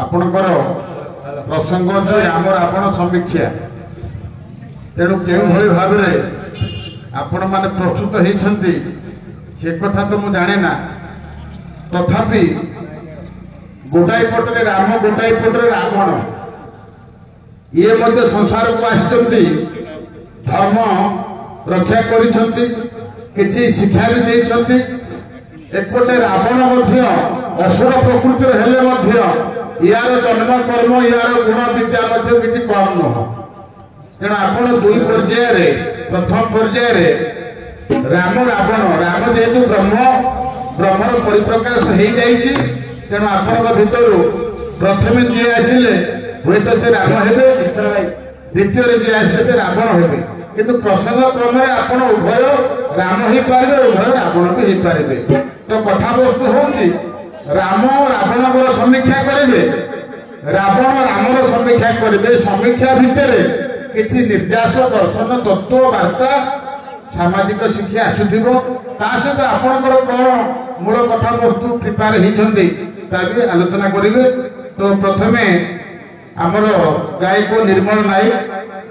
आपणकर प्रसंग अच्छे राम रावण समीक्षा तेणु के भाव में आपण मैंने प्रस्तुत होती से कथा तो मुझे जाने ना तथापि गोटाई पटरे राम गोटाई पटरे रावण ये मध्य संसार को आसचंती धर्म रक्षा करिसंती किछि शिक्षा भी देइसंती एकपटे रावण मध्य असुर प्रकृतिर हेले मध्य यार जन्म कर्म यार गुण विद्या मध्य किछि कम नह तेणु आपण दुई पर्यायर प्रथम पर्यायर राम रावण राम जेहेतु ब्रह्मर परिप्रकाश हो जाइछि तेणु आपण भितर प्रथम जी आसिले हुए तो से राम हेबे द्वितीय जी आसिले से रावण हेबे किंतु प्रसंग क्रम में आपण उभय राम ही पारे उभय रावण भी ही पारे तो कथा वस्तु होची राम रावण समीक्षा करेंगे रावण रामर समीक्षा करेंगे समीक्षा भितर किसी निर्यास दर्शन तत्व वार्ता सामाजिक शिक्षा आसुथिबो ता सहित आपणकर कौन मूल कथा वस्तु प्रिपेयर होइछन्ती ता भी आलोचना करिवे। तो प्रथमे आमर गायक निर्मल नायक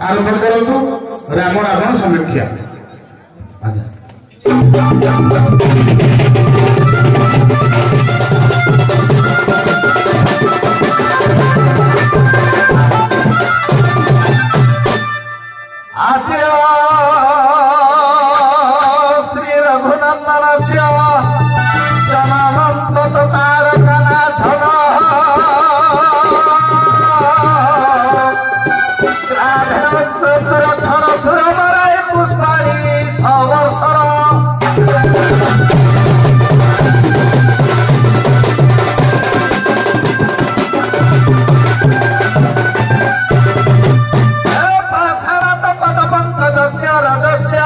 आरंभ करतु राम रावण समीक्षा। श्री रघुनंदन जनमंत तारकना सन राधन सुरमराय पुष्पाणी सवर्षण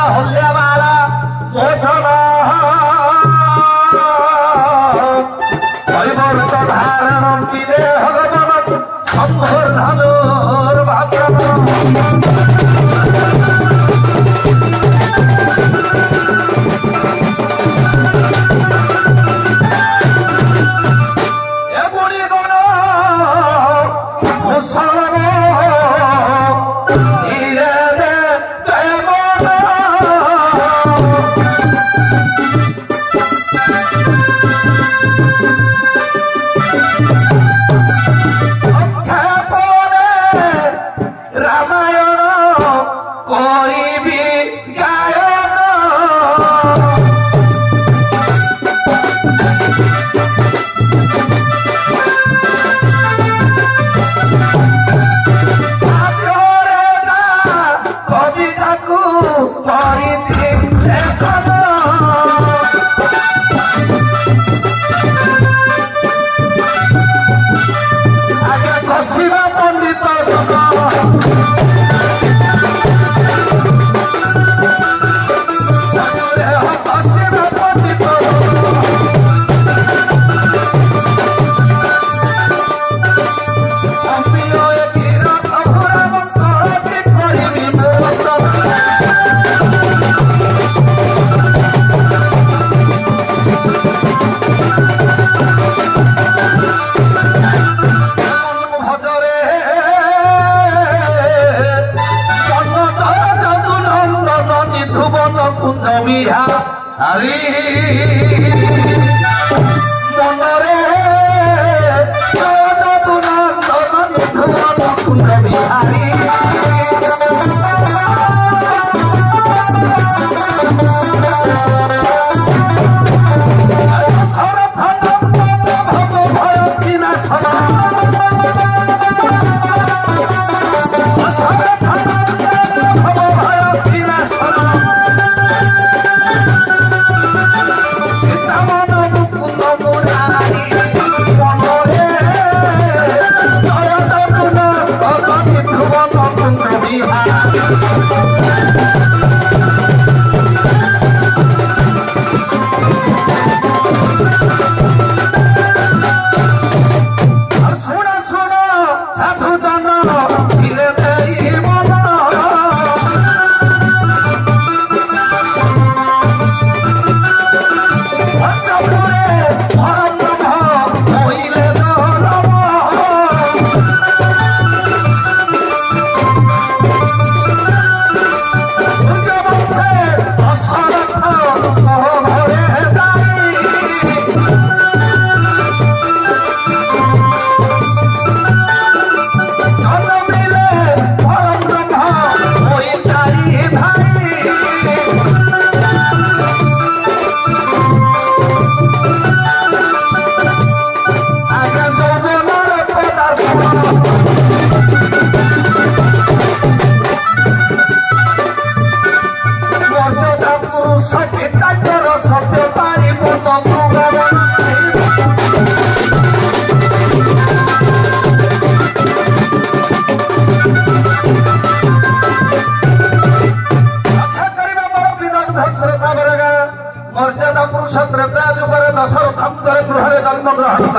हल्यामाला मोचन वैवर्त धारणं विदेहगमनं संवर्धनुर्भाग्यम्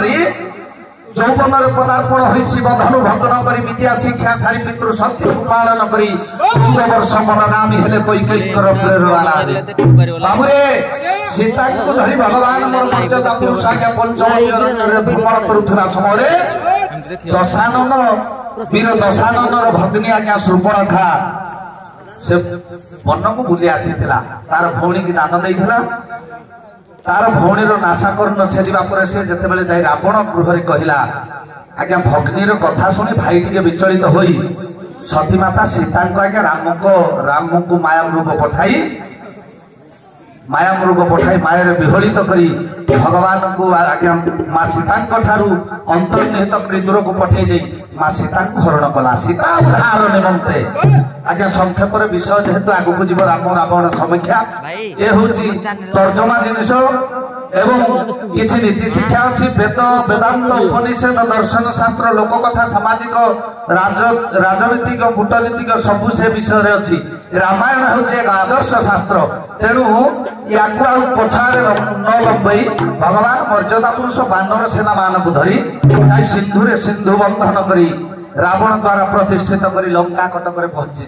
करी যৌবন পদার্পণ হয়ে শিবধনু ভগ্ন করে বিদ্যা শিক্ষা সারি পিতৃ সত্য পালন করে 14 বর্ষ মনগামী হেলে কৈকেয়ীর প্রেরণা বাবুরে সীতাকে ধরি ভগবান মোর মর্যাদা পুরুষ আজ্ঞা পঞ্চম অরণ্যরে ভ্রমণ করুথিবা সময়ে দশানন বীর দশাননর ভগ্নী আজ্ঞা সুপর্ণখা সে বনকু বুলি আসিଥିଲା তার ভৌণী কি দান ଦେଇଥିଲା तार भौणीर नाशा कर छेदा पर से जितेबाला जाए रावण गृह कहला आज्ञा भग्नीर कथा शुणी भाई टे विचलित हो सतीमाता सीता आज्ञा राम को माया मृग पठाई माया विहलित करी भगवान को आज्ञा माँ सीता अंतर्निहित कर दूर को पठे दे माँ सीता को हरण कला सीता उद्धार निमंते आज्ञा संक्षेप विषय जेहेतु आगू जीव राम रावण समीक्षा ये हूँ तर्जमा जिनिस एवं किसी नीति शिक्षा अच्छी वेद वेदांत उपनिषद दर्शन शास्त्र लोककथा सामाजिक राजनीतिक कूटनीतिक सबू से विषय अच्छी रामायण हूँ एक आदर्श शास्त्र तेणु या पछाड़े न लंबई भगवान मर्यादा पुरुष बानर सेना मान को धरी सिंधुरे सिंधु बंधन करी रावण द्वारा प्रतिष्ठित करी लंका कटक पहुंची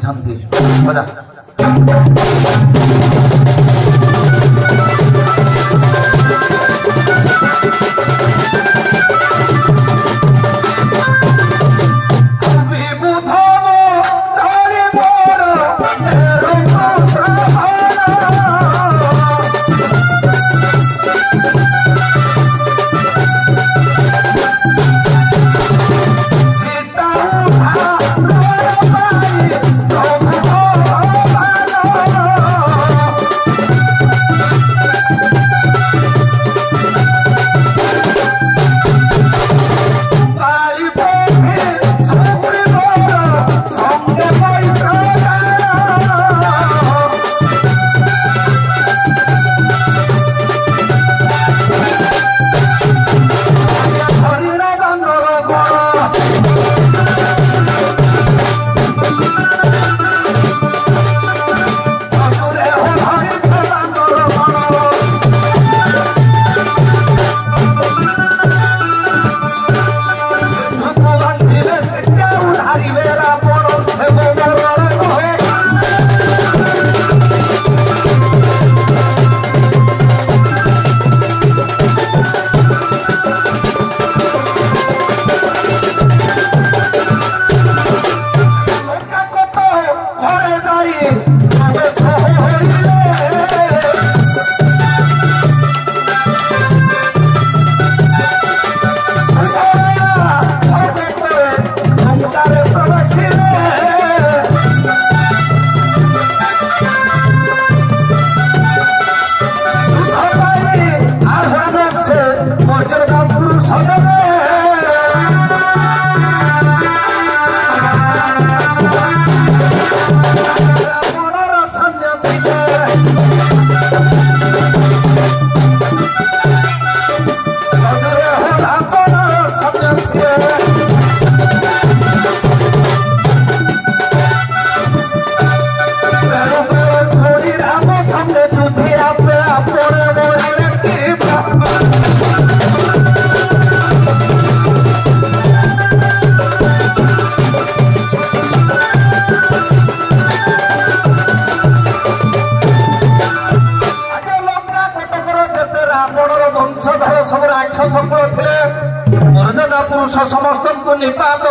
समस्त को निपात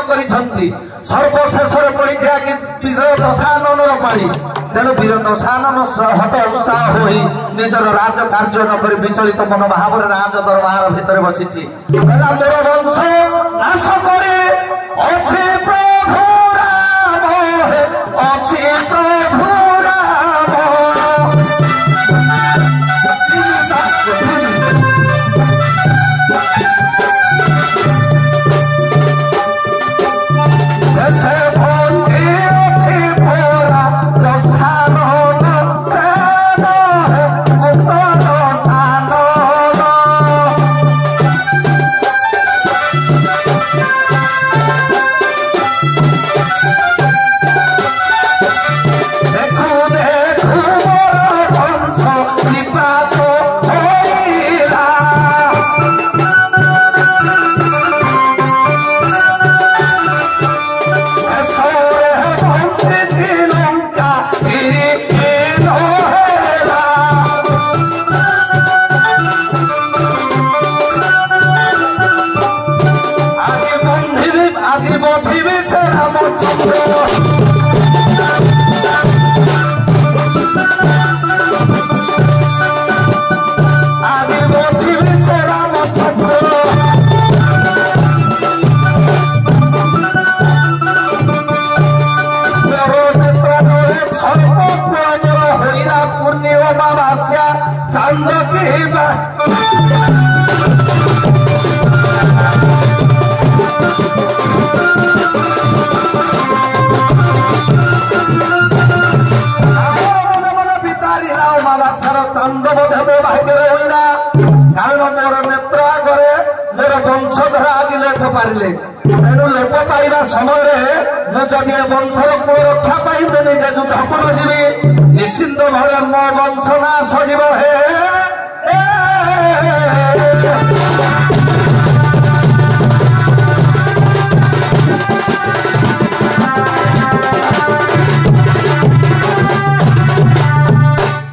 सर्वशेष पड़ी विजय दशानन पाई तेणु वीर दशानन हत उत्साह हो निजर राज कार्य नक विचलित मन भाव राज दरबार भितर बसी मोर वंश नाश करे अच्छे प्रभु राम अच्छे प्रभु राम से भोंजी अच्छी भोरा दशानन सेन मुक्त दशानन तेणु लोप पाइबा समय जदि वंशर को रक्षा पाई निजे युद्ध को जी निश्चिंत भाव मो वंश नाश जीव हे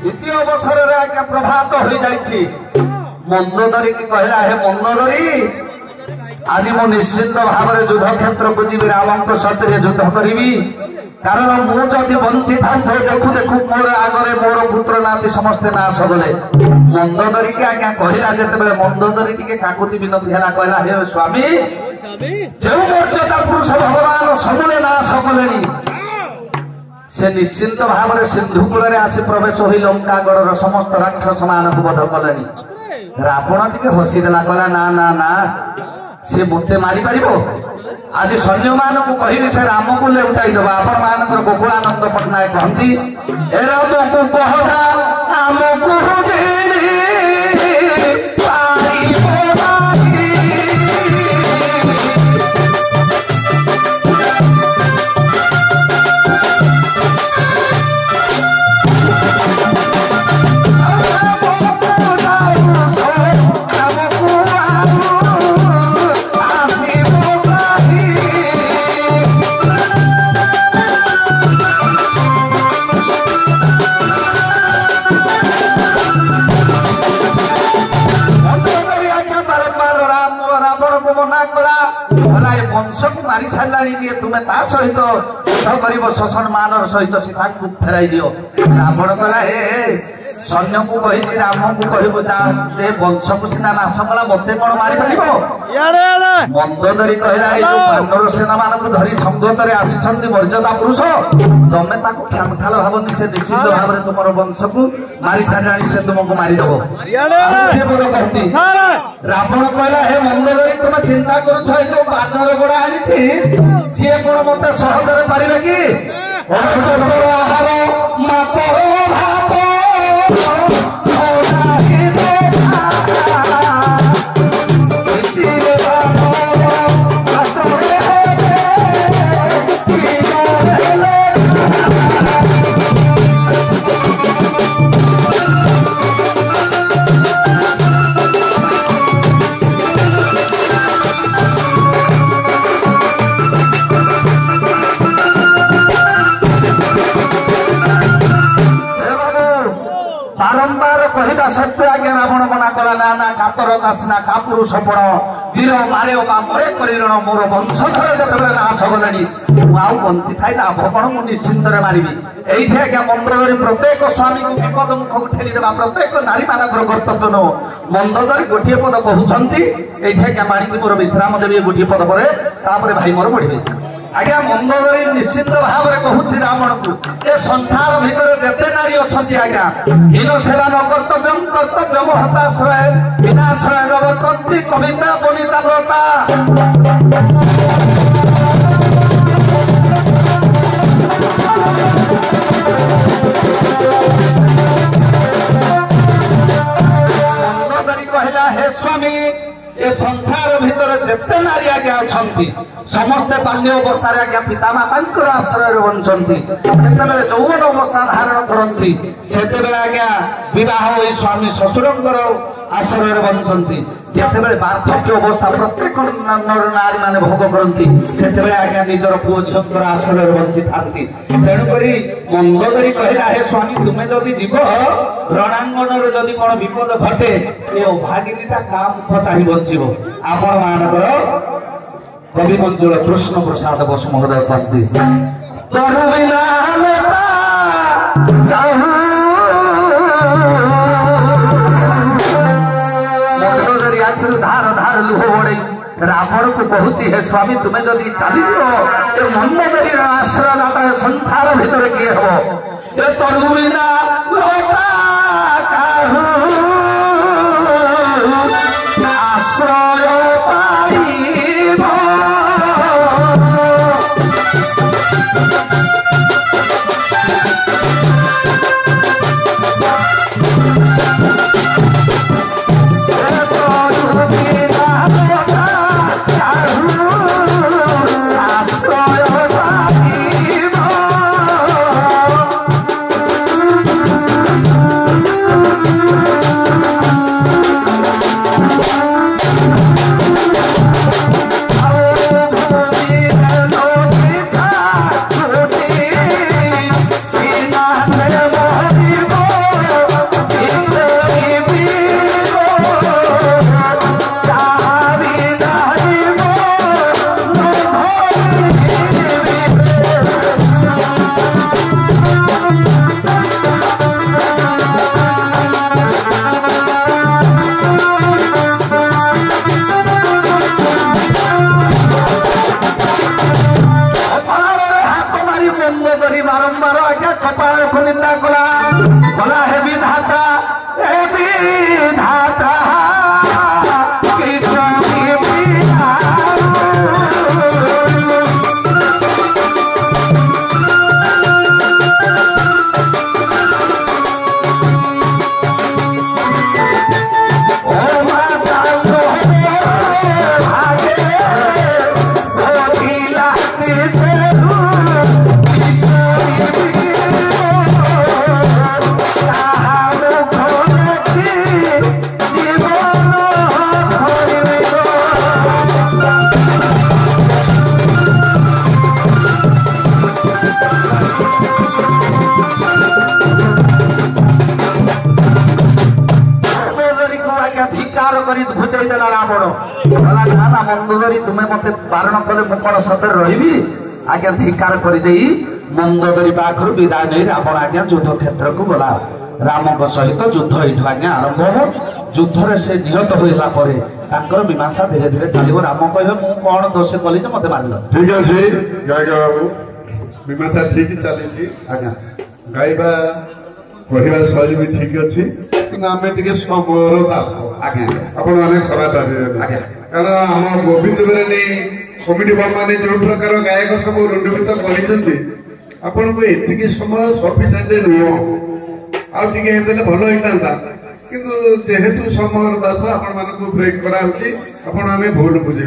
इति अवसर में आज्ञा प्रभात हो जाइए मंदोदरी की कहला है मंदोदरी आज मु निश्चिंत भाव में युद्ध क्षेत्र को जी रावण सहित युद्ध करी कारण मुझे बंची था देखु देखु मोर आगे मोर पुत्र नाती समस्ते नाश गले मंदोदरी की आज्ञा कहला जिते मंदोदरी टी काकुति विनती है कहला हे स्वामी जो मर्यादा पुरुष भगवान समूले नाश कले से निश्चिंत भाव में सिंधु कूल आसी प्रवेश हो लंकागढ़ समस्त राक्षस मान वध कले रावण टी हसीदेला कहला ना ना ना सी मते मारी पारिबो आज सैन्य मान को कहि से राम को लेउटाई दबा आपण मानकर गोकुलानंद पटनायक कहती ए राम को कहता आम को जेनी पारिबो बाकी वंश को मारी सारा तुम्हें ता सहित युद्ध कर शोषण मान सहित सीता को फेराई दियो रावण कहला हे सैन्य को कही राम को कह वंश को सीना नाश कला मत कौन मारी पार मंदोदरी कहला वानर सेना मान धरी संगत आसी मर्यादा पुरुष तमें क्षमताल भावनी से निश्चित भाव में तुम वंश को मारी सारा से तुमको मारिदेव कहती रावण कहला हे मंदोदरी तुम चिंता कर जो बानर गोड़ा आनी सी कौन मत सहजरे पारे कि सत्य आज्ञा रावण मना कला ना ना कातर कासना कापुरुष पण वीर मारे मरे करण मोर वंशधर जिते नाश गले आउ बंची थाई लाभ कौन मुझे निश्चिंत मारि ये आज्ञा मंदोदरी प्रत्येक स्वामी को विपद मुख को ठेलीदेवा प्रत्येक नारी मान कर्तव्य नो मंदोदरी गोटे पद कहते ये आज्ञा माणिकी मोर विश्राम देवी गोटे पद पर भाई मोर बढ़े आज्ञा मंदोदरी निश्चित भाव में कहूँ रावण को ए संसार भितर जिते नारी अच्छा आज्ञा हीन सेवा न कर्तव्य कर्तव्य हताश्रय विनाश्रय नवर्तंती कविता बनिता लता मंदोदरी कहला हे स्वामी ए संसार भितर जिते नारी आज्ञा अच्छा समस्ते बाल्य अवस्था आज्ञा पिता माता आश्रय बंचती जिते यौवन अवस्था धारण करती से आज्ञा विवाह हो स्वामी शशुर आश्रय बंचती जिते बार्धक्य अवस्था प्रत्येक नर नारी मान भोग करती से आज्ञा निजर पुओ झीर आश्रय बंची था तेणुक मंदोदरी कहला हे स्वामी तुम्हें जदि जीव रणांगन जदि कौन विपद घटे ये अभागिनीटा क्या मुख चाह बचब आपण मानकर कवि मंजुल कृष्ण प्रसाद बस महोदय कहते तोर बिना लता धार धार लुह बड़े रावण को कहूची हे स्वामी तुम्हें जदि चली ए मंदोदरी आश्रयदाता संसार भितर किए हम ए तोर बिना लता आश्रय पाइब मंदोदरी तुम्हें मत बारण कले मुझे सतरे रही आज्ञा धिकार करदे मंदोदरी पाखर विदाय नहीं रावण आज्ञा युद्ध क्षेत्र को गला राम सहित युद्ध ये आज्ञा आरंभ हो युद्ध से निहत होगा मीमांसा धीरे धीरे चलो राम कहे मु कौन दोष कली मत मार ठीक अच्छे गायिका बाबू मीमांसा ठीक चली आज्ञा गायबा कहवा शैली भी ठीक अच्छी आम समर दास आज्ञा आपण मैंने खराब भावे कारण आम गोविंद बेरानी कमिटी मैंने जो प्रकार गायक सब रुंडीभूत कर समय सफिसीयंट नुह आगे भल होता किंतु जेहेतु समर दास आपण मानक ब्रेक करा आम भूल बुझे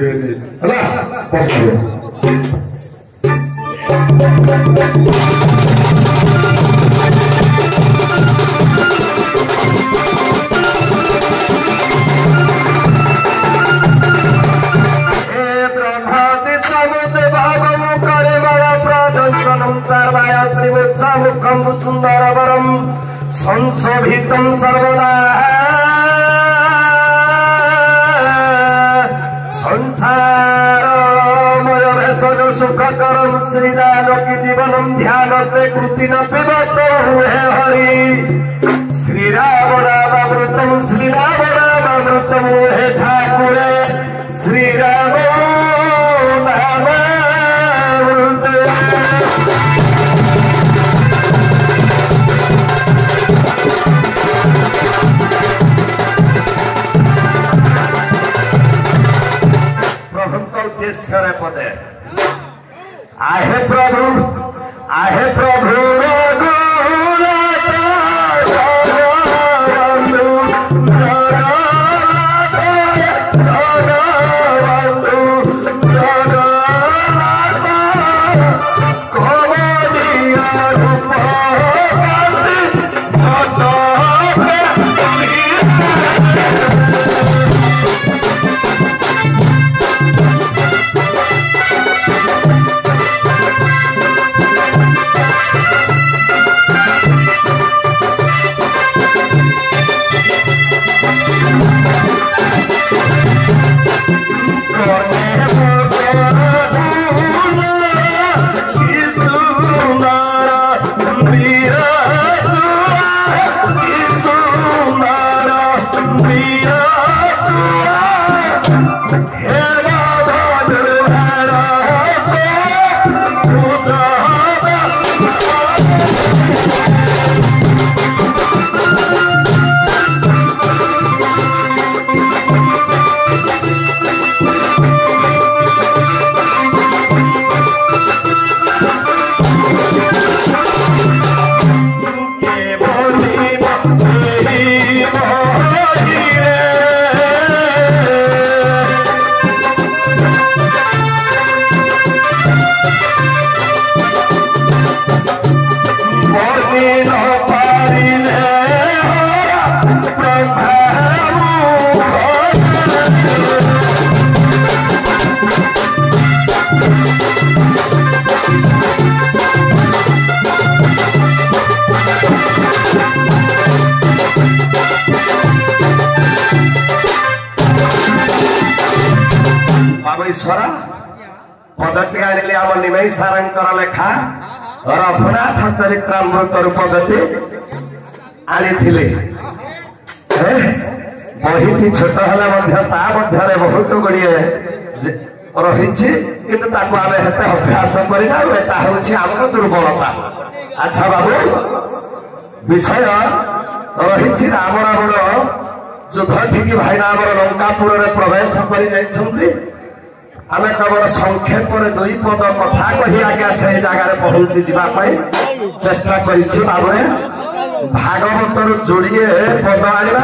सुंदर वरम संशोभितं सर्वदा संसारमय भेषज सुखकरम श्रीदानकी जीवनम ध्यानते कृति न पिबत हुए हरि श्रीराम रामामृतम श्रीराम रामामृतम हे ठाकुरे श्रीराम पदे आहे प्रभु ईश्वर पदटी आनिले आम निमई सारंकर लेखा रघुनाथ चरित्रामृत पदटी आनी बहीटी छोट हेले बहुत गुड़िए रही आम हेते अभ्यास करना हूँ आम दुर्बलता। अच्छा बाबू विषय रही राम रावण युद्ध ठीक भाईना आम लंकापुर प्रवेश कर आम केवल संक्षेप दुई पद कथा कही आज्ञा से जगार पहुंची जावाई चेष्टा कर भागवतर जोड़िए पद आना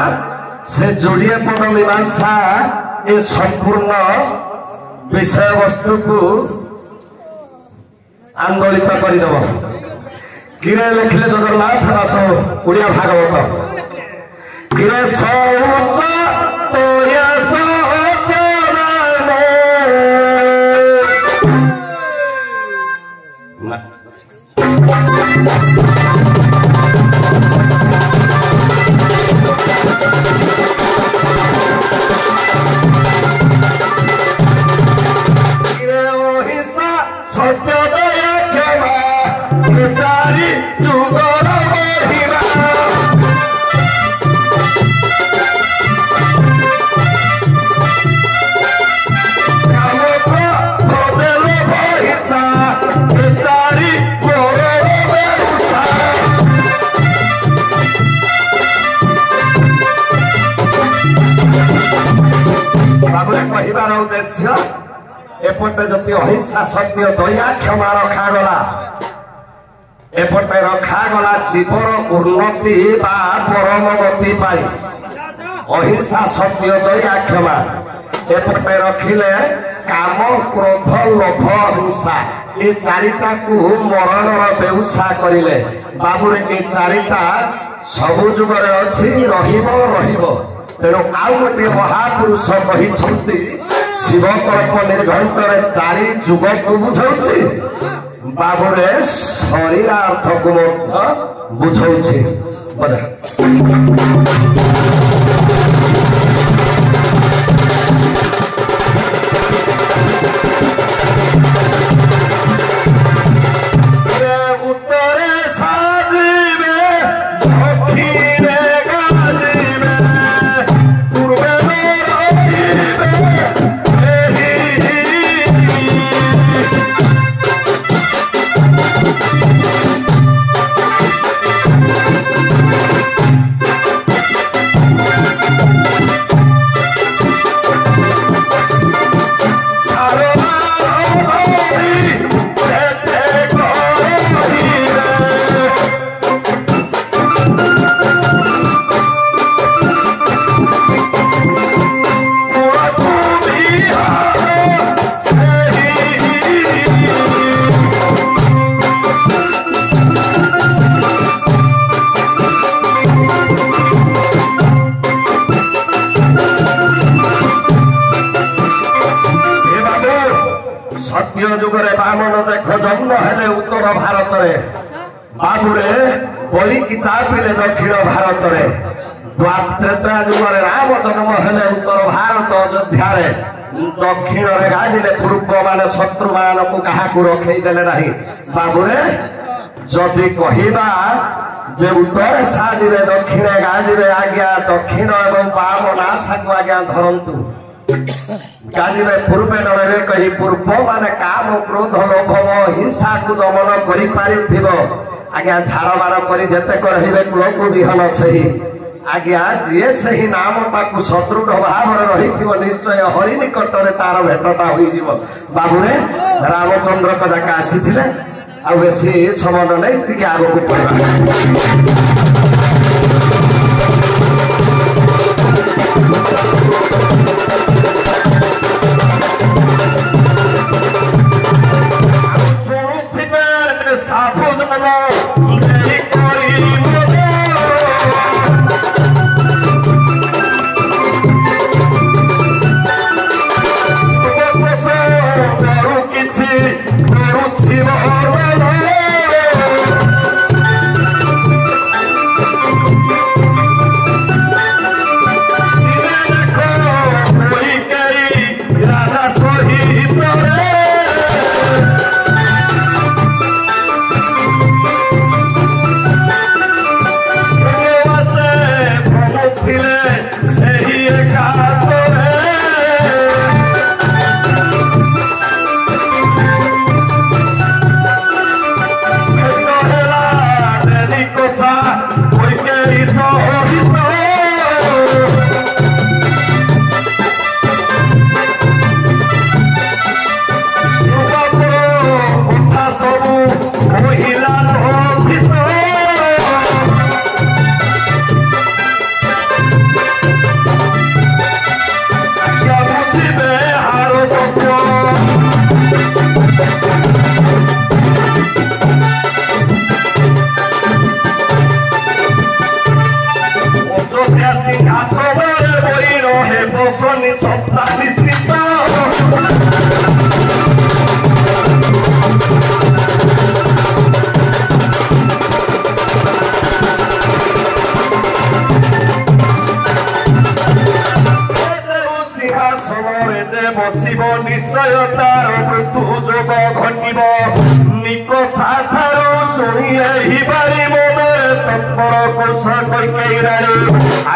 से जोड़िए पद मीमांसा ये संपूर्ण विषय वस्तु को आंदोलित करदेव किरे लिखले जगन्नाथ दास उड़िया भागवत किरे सौच कहबार उद्देश्य एपटे जति अहिंसा सत्य दया क्षमा रखागला एपटे रखागला जीवर उन्नति बा परम गति पाई अहिंसा सत्य दया क्षमा एपटे रखिले काम क्रोध लोभ हिंसा ये चारिटा को मरण बेउसा करिले बाबुरे ये चारिटा सबु जुगरे अछि रहिबो रहिबो तेणु आउ गोटे महापुरुष कहते शिवकल्प निर्घंटर चारि जुग को बुझाऊँ बाबुरे शरीरार्थ को बुझाऊँ सत्य जुगरे बामन देख जन्म हेले उत्तर भारत बाबुरे बलि की चापिले दक्षिण भारत त्रेता जुगरे राम जन्म हेले उत्तर भारत अयोध्या दक्षिण गाजिले पूर्व माने शत्रु मान को क्या रखईदे ना बाबुरे जदि कहवा जे उत्तर साजिले दक्षिण गाजिले आज्ञा दक्षिण एवं बाम नाशा को आज्ञा धरतु गाजिबे पूर्वे नरे कही पूर्व माने काम क्रोध लोभ हिंसा को दमन करि पारिथिबो आज्ञा झाड़ बाड़ करी जेते करहिबे कुलको विहन सही आज्ञा जे सही नामटा को शत्रुढ भाव रहिथिबो निश्चय हरि निकटरे तार भेटटा होई जीवो बाबुरे रामचंद्र को जाका आसीथिले आ बेसी समय नै टिके आगो को पड़बा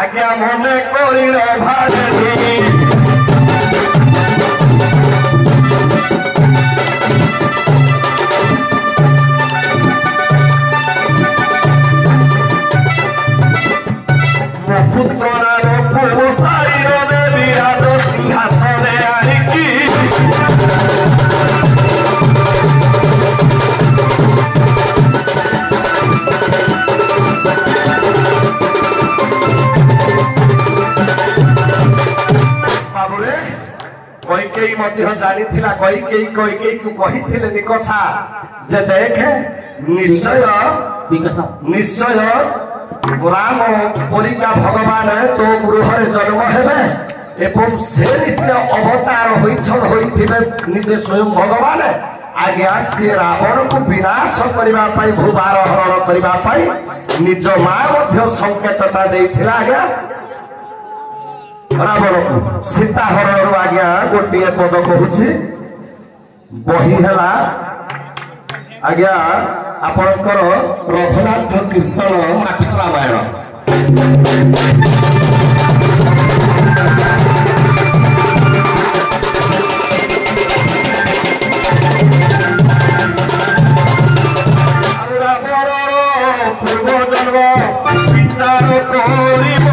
आज्ञा मने करी भारे मो पुत्र नाम पूर्व साई देवी राज सिंहासन आनिकी कैकेयी मध्य जानी थिला कैकेयी को कहिथिले निकषा जे देखे निश्चय निश्चय राम परिका भगवान तो गृह जन्म हेबे एवं से निश्चय अवतार होइथिबे निजे स्वयं भगवान आज्ञा से रावण को विनाश करबा पई भूभार हरण करबा पई निज मां मध्य संकेतता देइथिला आज्ञा रावण को सीता हरण आज्ञा गोटे पद कहूची बही है आज्ञा आपणकर रघुनाथ कीर्तन माटी रामायण पूर्व जन्म विचार करिब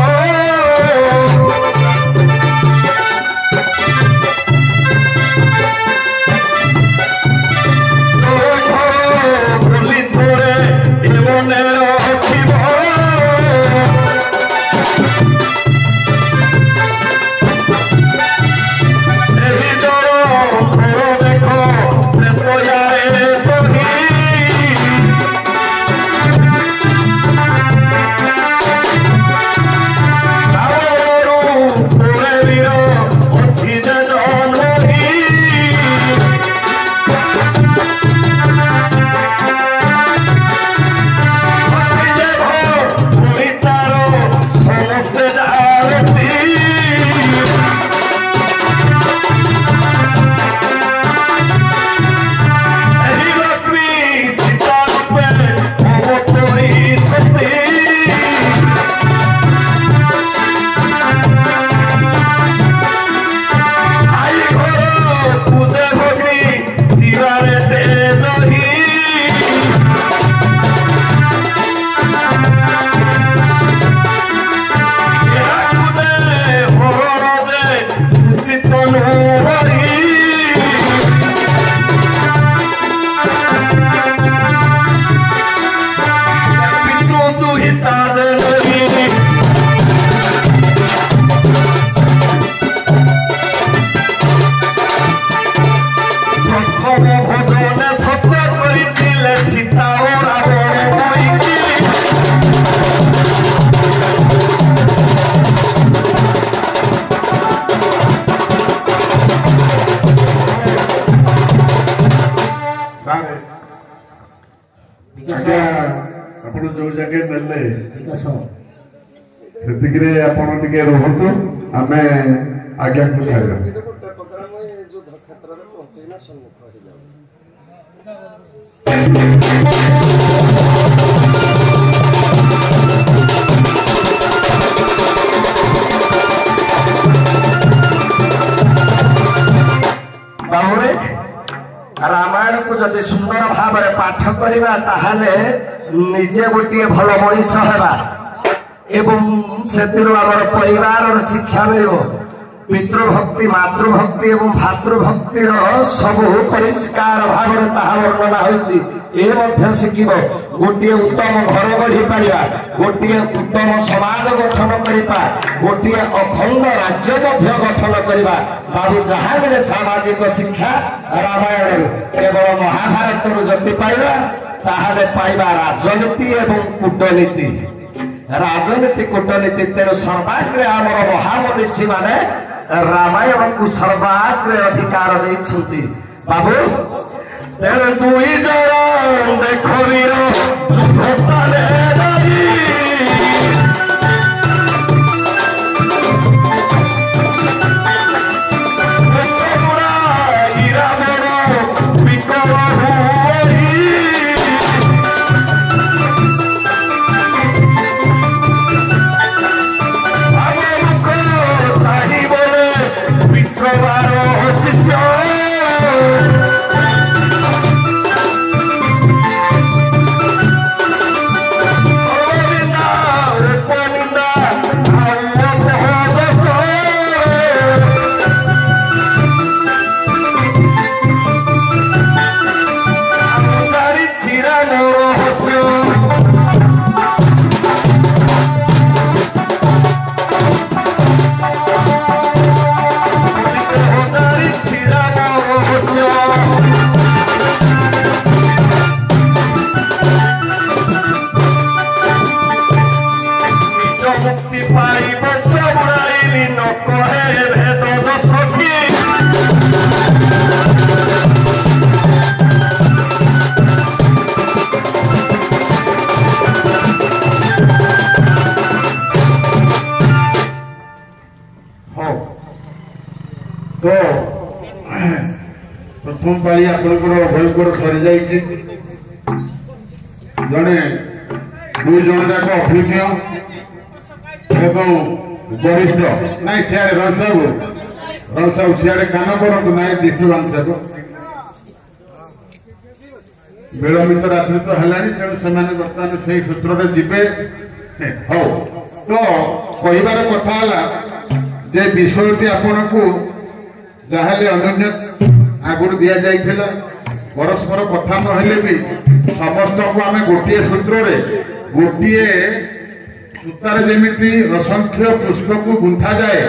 आज्ञा आपण जो जगह नेले सेतिकरे आपण टिके रहंतु आमे आज्ञा को छाड़िया बाबुरे रामायण को जदि सुंदर भाव पाठ करवा ताहले निजे गोटे भल मनीष हेबा एवं सेतिर आमर परिवार शिक्षा मिल पितृभक्ति मातृभक्ति एवं भातृभक्ति सब परिष्कार भाव वर्णना होइछि ए मध्य शिखिब गोटे उत्तम घर गढ़ी पारिबा गोटे उत्तम समाज गठन करिबा गोटे अखंड राज्य मध्य गठन करिबा बाबू जहाँ मिले सामाजिक शिक्षा रामायण केवल महाभारत जति पाइबा ताहले पाइबा राजनीति एवं कूटनीति राजनीति कूटनीति तेणु सर्वाग्रे आमर महामनीषी माने रामायण को सर्वाग्रे अधिकार देइछन्ति बाबू तेणु दुई जन देखो वीर युद्ध स्थाने नारी सबुरा हीरा बड़ बिकल हुई आमुख चाहि बोले विश्वबार शिष्य मुक्ति पाइब सबुराइली न कहे भेद जसकी हाँ तो प्रथम पाली आपंकर भयंकर सरी जाए जड़े दुई जन जाक अभिज्ञ एवं वरिष्ठ नाई सियाड़े रणसाहू सियाड़े कान करतु नाई दिशुवान जाक विलंबित रात्रि तो है तेणु से बर्तमान से सूत्र जीवे हाँ तो कहबार कथा जे विषयटी आपण को जहाँ अन्य आगुड़ दि जाइथिला परस्पर कथा नहले भी समस्त को आम गोटे सूत्र गोटे सूतार जमी असंख्य पुष्प को गुंथा जाए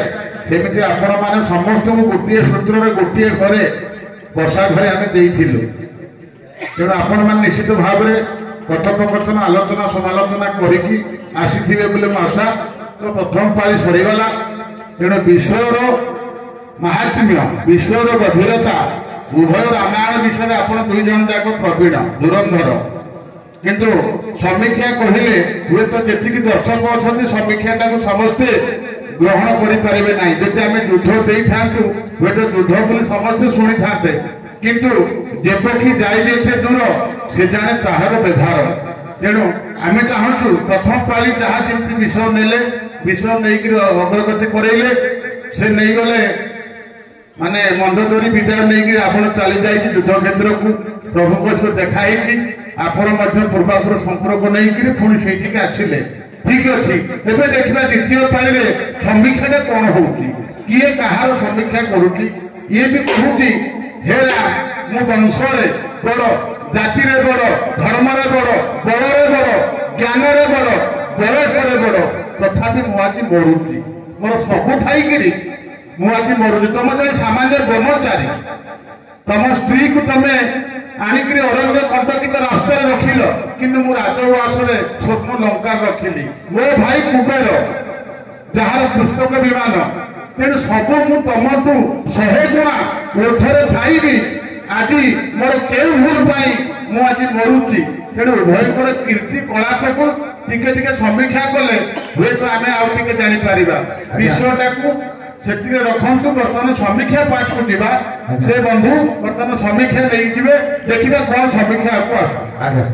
सेमती आपण मैंने समस्त को गोटे सूत्र गोटे घरे बसा घरे आम देइथिलु तेणु आपण मैंने निश्चित भाव में कथोपकथन आलोचना समालोचना करिकी आसीथिबे बोले मो आशा तो प्रथम पाली सरीगला तेणु विषयर महात्म्य विषयर गभीरता उभय रामायण विषय आपण दुई जन जाक प्रवीण धुरंधर किंतु समीक्षा कहले हुए तो जी दर्शक अच्छा समीक्षा समस्ते ग्रहण करें ना जब आम युद्ध दे था हुए तो युद्ध बोली समस्ते शुणी था किंतु जेपक्षी जाए दूर से जाने ताहार बेधार तेणु आम चाहूँ प्रथम पाली जहाँ जमी विषय नेले विषय नहीं अग्रगति करेले से नहीं गले माने मंदोदरी विदाय नहीं आपण चली जाए युद्ध क्षेत्र को प्रभु सहित देखाई आपण पूर्वापुर संपर्क नहीं पुणी से आसिले ठीक अच्छे तेज देखा द्वितीय पाली समीक्षा कौन हो किए कहार समीक्षा करुच्ची ये भी कहूँ हेरा मु वंश बड़ जाति बड़ धर्म बड़ बड़े बड़ ज्ञान बड़ बयस बड़ तथापि मुझे मरुची मोर सब थी मुझे मरुची तुम जो सामान्य ब्रह्मचारी तुम स्त्री को तुम आणिक अरण्य कंटकित रास्ता रखिल कि राजवास स्वप्न लंका रखिली मो भाई कुबेर जार पुष्पक विमान तेणु सब मु तुमठू 100 गुणा ऊर्धरे थी आज मोर के भूल पाई आज मरुची तेणु उभयकर कीर्ति कलापको टिके टिके समीक्षा कले हुए तो आमे आउ टिके जानि परिबा विषयटा को सेतिके रखंतु वर्तमान समीक्षा पाठ को दिबा से बंधु वर्तमान समीक्षा नै जिवे देखिबा कोन समीक्षा आपको आगे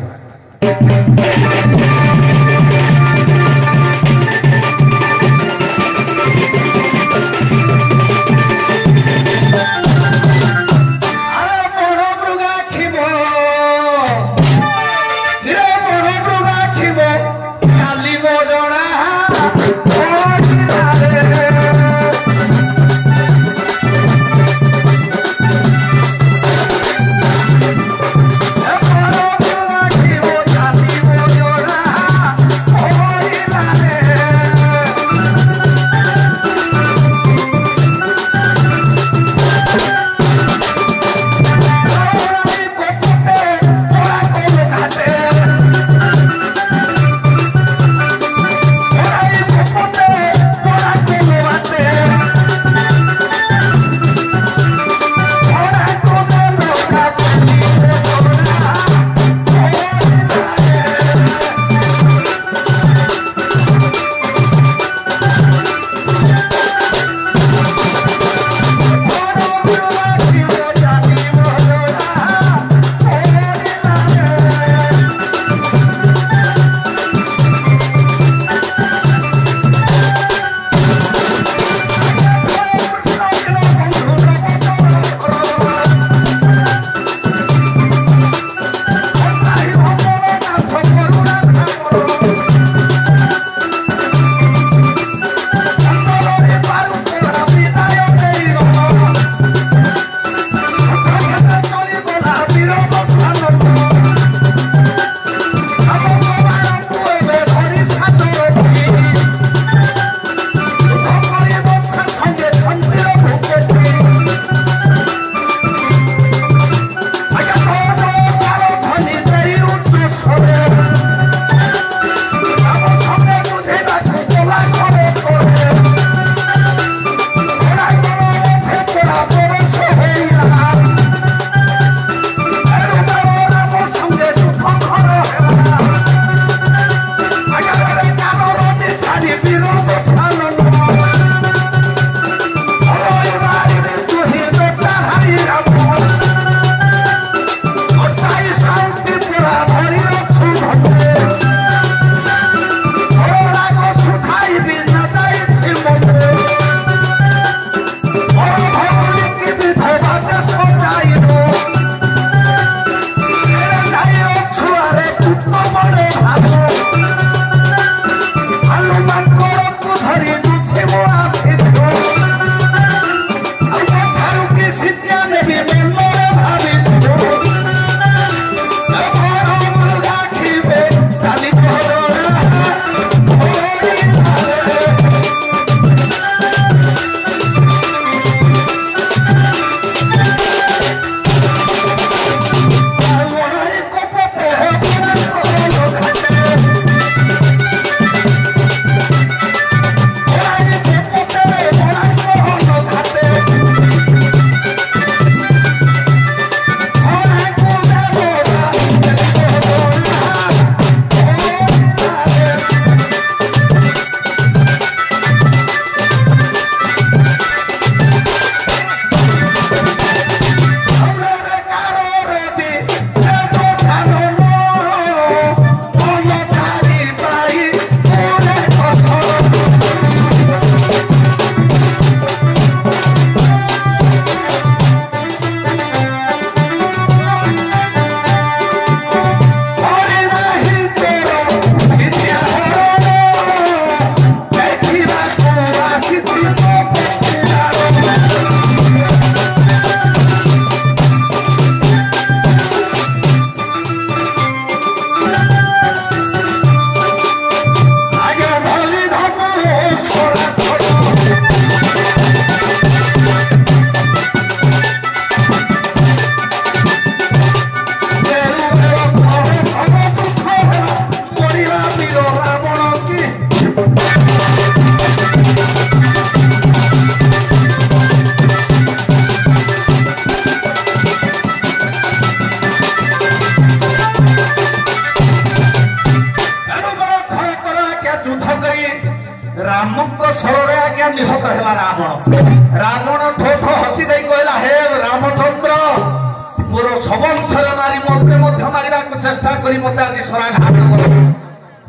सबंशर मारी मते मध्य मारिबा को चेष्टा करी मते आज सराघात करो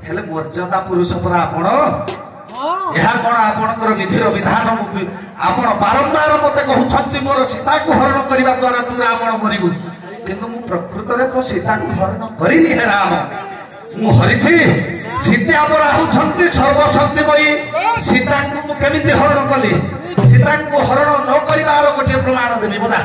हेले मर्यादा पुरुष परा आपण ଏହା କଣ ଆପଣଙ୍କର ବିଧିର ବିଧାନ ଆପଣ ବାରମ୍ବାର ମତେ କହୁଛନ୍ତି ମୋର ସୀତାକୁ ହରଣ କରିବା ଦ୍ୱାରା ତୁ ରାବଣ ମରିବୁ କିନ୍ତୁ ମୁଁ ପ୍ରକୃତରେ ତ ସୀତାକୁ ହରଣ କରିନି ହେ ରାମ ମୁଁ ହରିଛି ସୀତା ପରା ହେଉଛନ୍ତି ସର୍ବଶକ୍ତିମୟୀ ସୀତାଙ୍କୁ ମୁଁ କେମିତି ହରଣ କଲି ସୀତାଙ୍କୁ ହରଣ ନ କରିବାର ଗୋଟିଏ ପ୍ରମାଣ ଦେବି ବୋଧା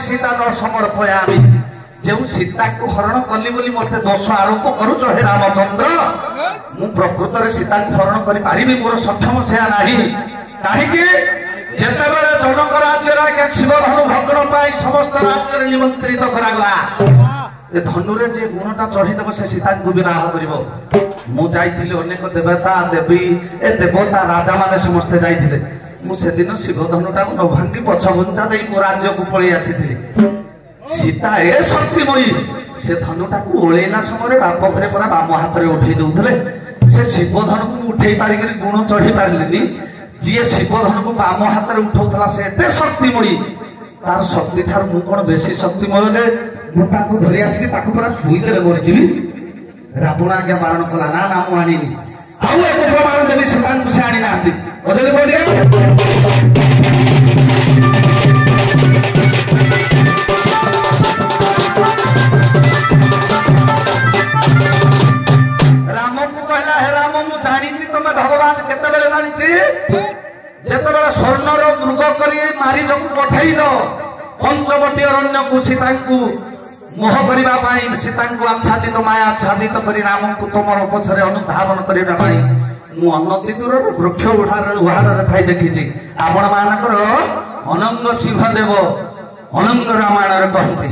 सीता न समर्पयामी जो सीता को हरण कली बोली मते दोष आरोप करूच हे रामचंद्र मु प्रकृत रे सीता को हरण करि पारिबी मोर सक्षम सेया नाही काहे कि जेतेबेले जनक राज्य रे शिवधनु भग्न पाई समस्त राज्य रे निमंत्रित करागला ए धनु रे जे गुणटा चढ़ी देबो से सीता को विवाह करिवो मु जाइथिले अनेक देवता देवी ए देवता राजा माने समस्त जाइथिले मु से दिन शिवधनुटा न भांगी पछ गुंजा दे मो राज्य को पळी आसीथिली सीता ए शक्तिमयी से धनुटा को ओळेला समय बाप घरे परा बाम हाथ रे उठै दउथले से शिवधनु को उठै पारि के गुण चढ़ी पारलिनी जे शिवधनु को बाम हाथ रे उठौथला से एते शक्तिमयी तार शक्ति थार मु कोन बेसी शक्तिमय जे मु ताको धरि आसी ताको परा छुई देले मरि जिवि रावण आज्ञा पालन कला ना ना मु आनिनी आउ एक प्रमाण देबी सीता को से आनी नांदी बदले बोलिए राम को कहला हे राम मु जानी तुम भगवान केते बेले जानी जेते स्वर्णर मृग करी मारी जो पठैल पंचवटी अरण्य को सीता को मोह करबा पाई सीता को आच्छादित माया आच्छादित करी राम को तुमर पछरे अनुधावन करबा पाई मु अनति दूर वृक्ष उहार थाई देखी आपण मानकर अनंग सिंहदेव अनंग रामायण कहती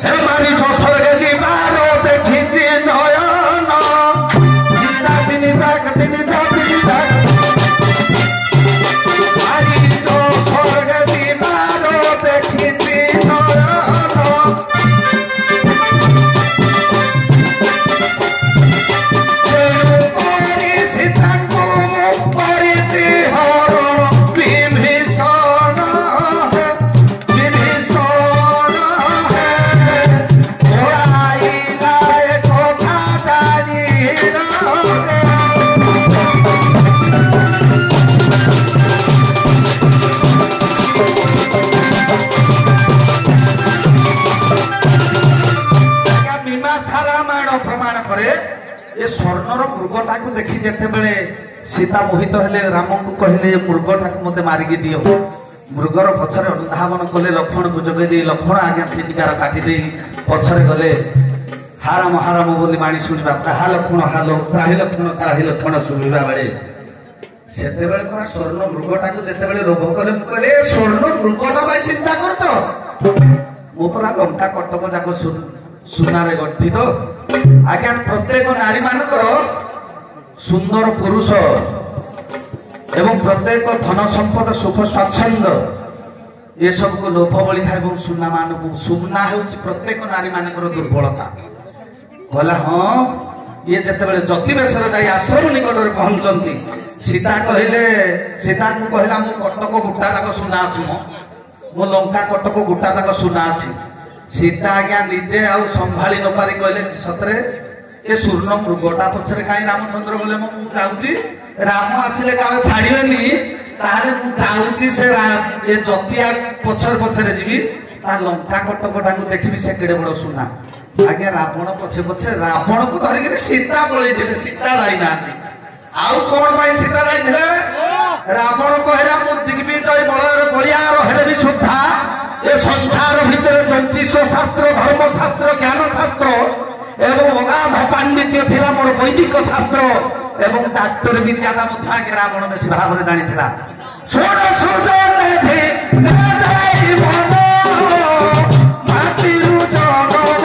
हे मारी स्वर्ग जीवार देखी नयन दिन दाग दिन मारी स्वर्ग जीवार देखी नयन स्वर्णर मृगटा को देखी जेते बेले सीता मोहित हेले राम को कहले मृगटा को मते मारिकी दियो मृगर पछरे अनुधावन कले लक्ष्मण को जगे दे लक्ष्मण आज्ञा फिटिकार काटी दे पछरे गले हाराम बोली माणी सुनिबा ताहा लक्ष्मण हालो त्राही लक्ष्मण सुनिबा बेले सेते बेले पूरा स्वर्ण मृगटा को जेते बेले लोभ कले मु कहले स्वर्ण मृगटा भाई चिंता करतो मो पूरा लंका कटक जाको सुनारे गठित आज्ञा प्रत्येक नारी मानकर सुंदर पुरुष एवं प्रत्येक धन संपद सुख स्वाच्छंद ये सब को लोभ बली था सुना मान को सुना होची प्रत्येक नारी मानकर दुर्बलता कहला हाँ ये जिते जति बेसर जाई आश्रम निकट में पहुंचती सीता कहले सीता को कहला मु कटक गुटा तक सुना अच्छी मो लंका कटक गुटा तक सुना अच्छी सीता आज्ञा निजे आउ संभाली न पारी कहले सतरे ये स्वर्ण मृगटा पछरे कहीं रामचंद्र बोले मु जाऊँगी राम आसिले काले छाड़बेनी ताहले मु जाऊँगी से ये जतिया पछर पछरे जीवी ता लंका कटकटा को देखबी से केड़े बड़ सुना आगे रावण पछे पछे रावण को धरिक सीता पलैथिले सीता जाई ना आउ कोन भाई सीता जाइथिले रावण कहला मु दिग्विजय बलर बलियार हेले भी सुद्धा ए संसार भितर ज्योतिष शास्त्र धर्म शास्त्र ज्ञान शास्त्र एवं अगाध पांडित्य थिला मोर वैदिक शास्त्र एवं डाक्टर विद्या का मध्य आगे रावण बेसी भाव रे जानिथिला छोड़ सुजन थे नादाई मन मातिरु जगन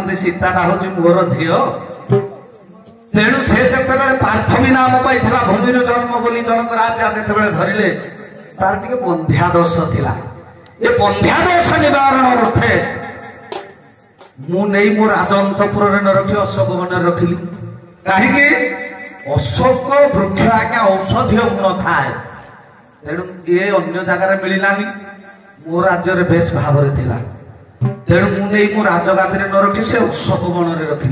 से सीताटा हूँ मोर झी तेणु से जिते पार्थवी नाम पाई भूमि जन्म बोली जनक राजा जिते धरले तार टे बंध्या दोष थिला ये बंध्या दोष निवारण अर्थे मु नहीं मो राजअंतपुर न रखी अशोक वन रखिली कहीं अशोक वृक्ष आज्ञा औषधीय गुण थाए तेणु ये अन्य जगार मिलानी मो राज्य बेस भाव तेणु मुझे मो राजगादी न रखी से अशोक वन रखी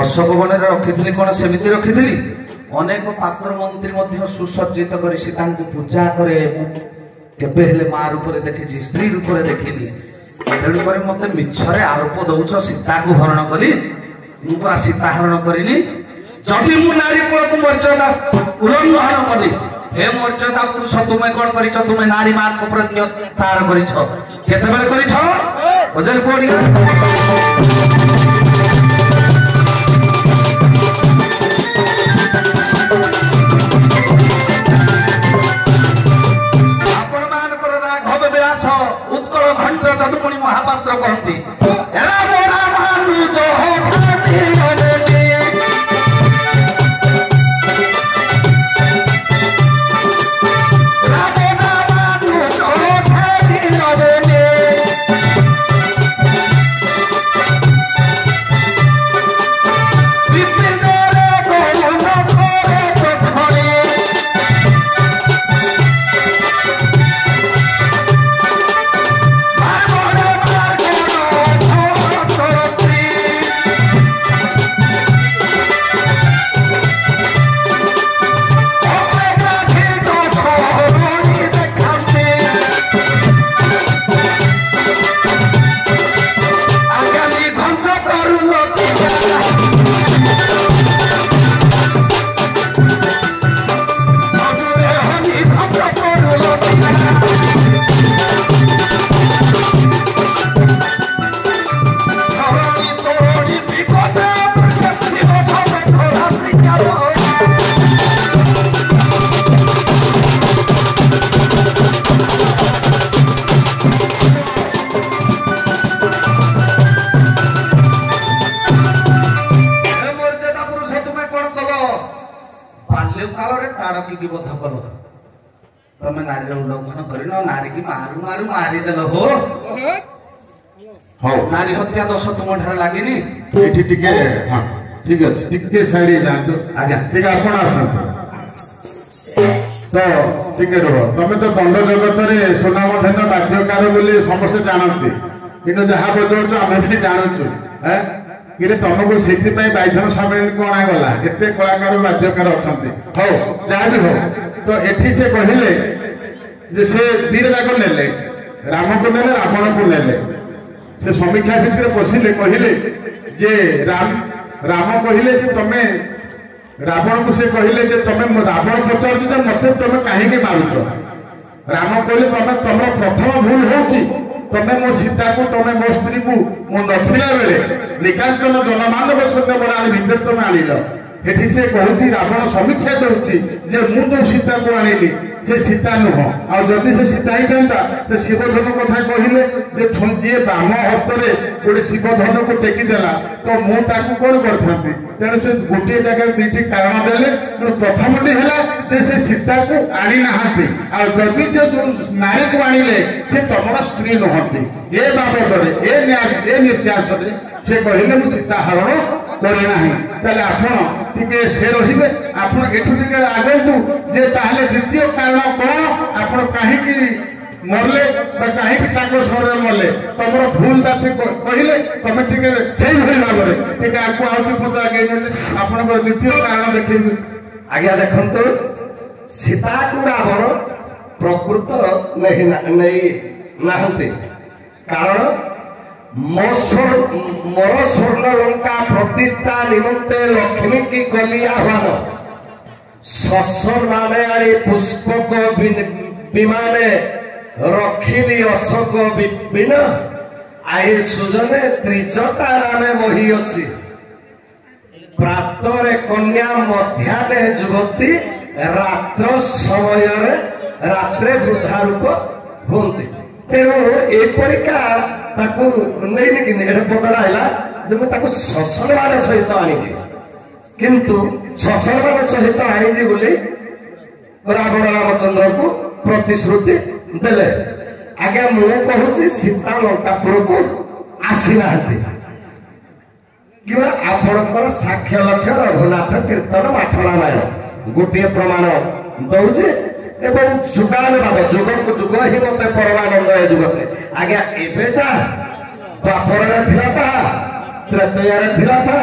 अशोक वन रखी कौन सेमती रखी अनेक पात्र मंत्री सुसज्जित कर सीता पूजा करे केबे माँ रूप देखी स्त्री रूप देखी तेणुक मत मिछरे आरोप दौच सीता को हरण कली पूरा सीता हरण करी जदि मु नारी कुल को मर्यादा उल्लंघन कली हे मर्यादा पुरुष तुम्हें कौन कर तुम्हें नारी मान को प्रति अत्याचार कर बजल कोड़ी आपण मानकर राघव व्यास उत्कल घंट जदुमणि महापात्र कहती एरा मोरा मानु जो खाती गलेनी राघव मानु जो खाती गलेनी तमें नारी उल्लंघन कर नारी की मारू मारू मारिदेल हो नारी हत्या दोष तुम ठार लगे हाँ ठीक अच्छे टिके साइड जातु आज्ञा ठीक आपण आसतु तो टिके रुह तुम तो दंड जगत में सुनामधन्य बाध्यकार बोली समस्ते जानती कि जहाँ बजाऊच आम भी जानूँ है कि तुमको से बाध्यन सम्मेलन को अणागला केते कलाकार बाध्यकार अच्छा हौ जहाँ भी हो तो एठी से कहले जे से धीरे जाक नेले राम को नेले रावण को नेले से समीक्षा भितर बसिले कहले जे राम कहले जे तमे रावण को से कहले जे तमे रावण पचार जे मते तमे काहे मारुच राम कहले तमे तमरो प्रथम भूल होची तमे मो सीता को तमे मो स्त्री को मो नथिला बेले निकांचन जनमानव सत्य बराणी भितर तमे आनिल एठी से कहूची रावण समीक्षा देउची जे मु जो सीता को आनिली से सीता नुह आ जदि से सीता ही था तो शिवधन कथा कहले जे जी बाम हस्त गोटे शिवधन को टेकीदेला तो मु कौन करथांती तेणु से गोटे जगह दुईटी कारण देले प्रथम है से सीता को आनी नहांती आ जदि जो नारी को आनिले से तुम स्त्री नुहंती ए बाबद ए निर्यास से कहले मु सीता हरण करे नाही ताले आपण टिके से रहिबे आपण एठु टिके आगंतु जे ताहले द्वितीय कारण कोन आपण काहे की मरले काहे की ताको सरे मरले तमरो भूल ता से कहले तमे टिके सेही भई भाबरे टिके आको आउती पता आगे नेले आपण को द्वितीय कारण देखिबे आज्ञा देखंतु सीता को रावण प्रकृत नहीं नाहंती कारण मोर स्वर्ण लंका प्रतिष्ठा निमंते लक्ष्मी की गली आह्वान शस्त्र नाने आनी पुष्पक विमाने रखिली अशोक विपिन आई सुजने त्रिजटा नामे मोहियसी प्रातरे कन्या मध्याह्ने युवती रात्र समय रात्रे वृद्धा रूप होती तेणु एपरिका ताकू नहीं कि पदड़ा है जो मुझे शसन मान सहित आनी किंतु शसन मान सहित आनी बोली रावण रामचंद्र को प्रतिश्रुति देले आगे मु कहूँ सीता लंकापुर को आसी ना कि आपणकर साक्ष्य लक्ष्य रघुनाथ कीर्तन पाठ रामायण गोटे प्रमाण दौचे एवं जुगानुवाद जुग को जुग ही मत परमानंद है जुगते आज्ञा एबे जा द्वापर रे थिला ता त्रेतय रे थिला ता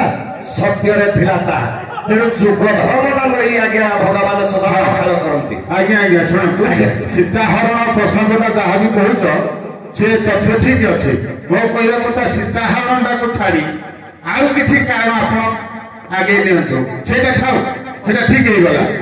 सत्य रे थिला ता तेणु जुग धर्म ना लई आज्ञा भगवान सदा खेल करंती आज्ञा आज्ञा सुन सीता हरण प्रसंगटा जहाँ भी कहूच से तथ्य ठीक अच्छे मो कहला कथा सीता हरणटा को छाड़ी आउ किछि कारण आप आगे नियंतु सेटा खाओ सेटा ठीक है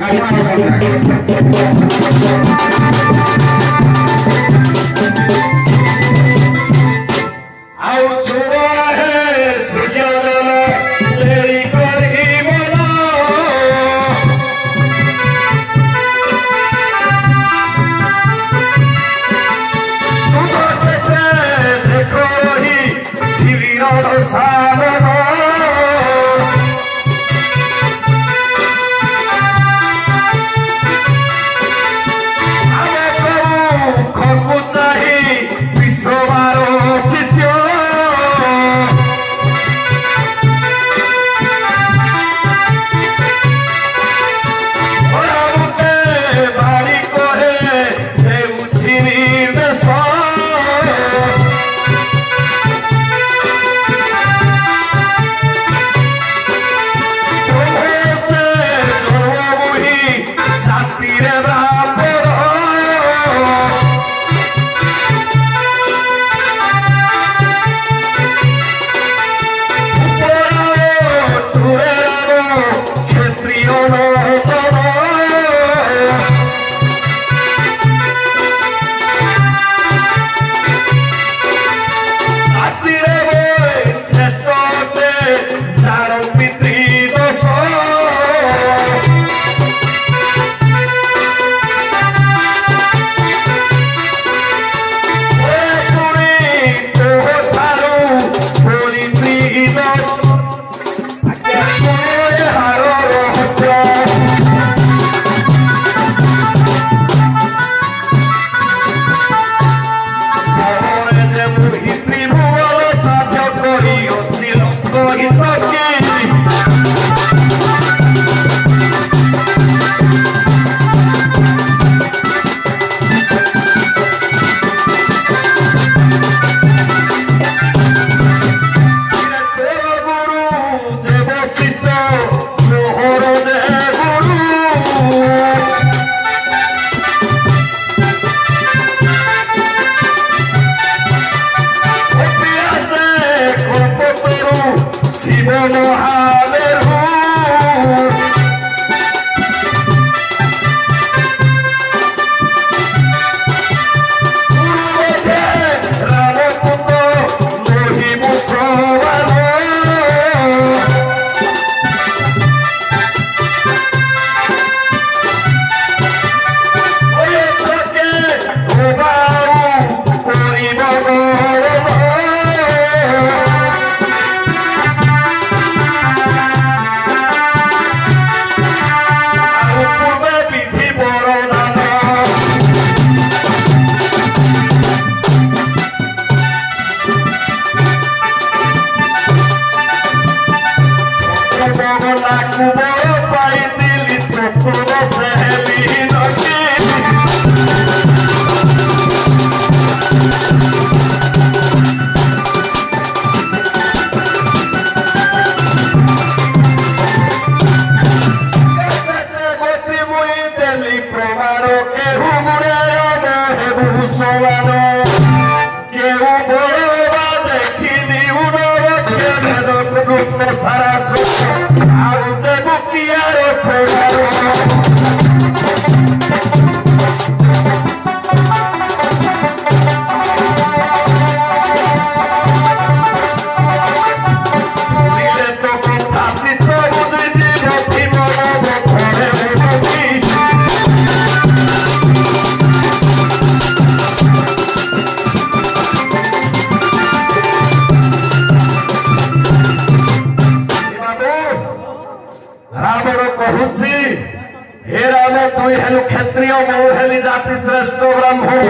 ମୁଁ ହେଲି ଜାତି ଶ୍ରେଷ୍ଠ ବ୍ରାହ୍ମଣ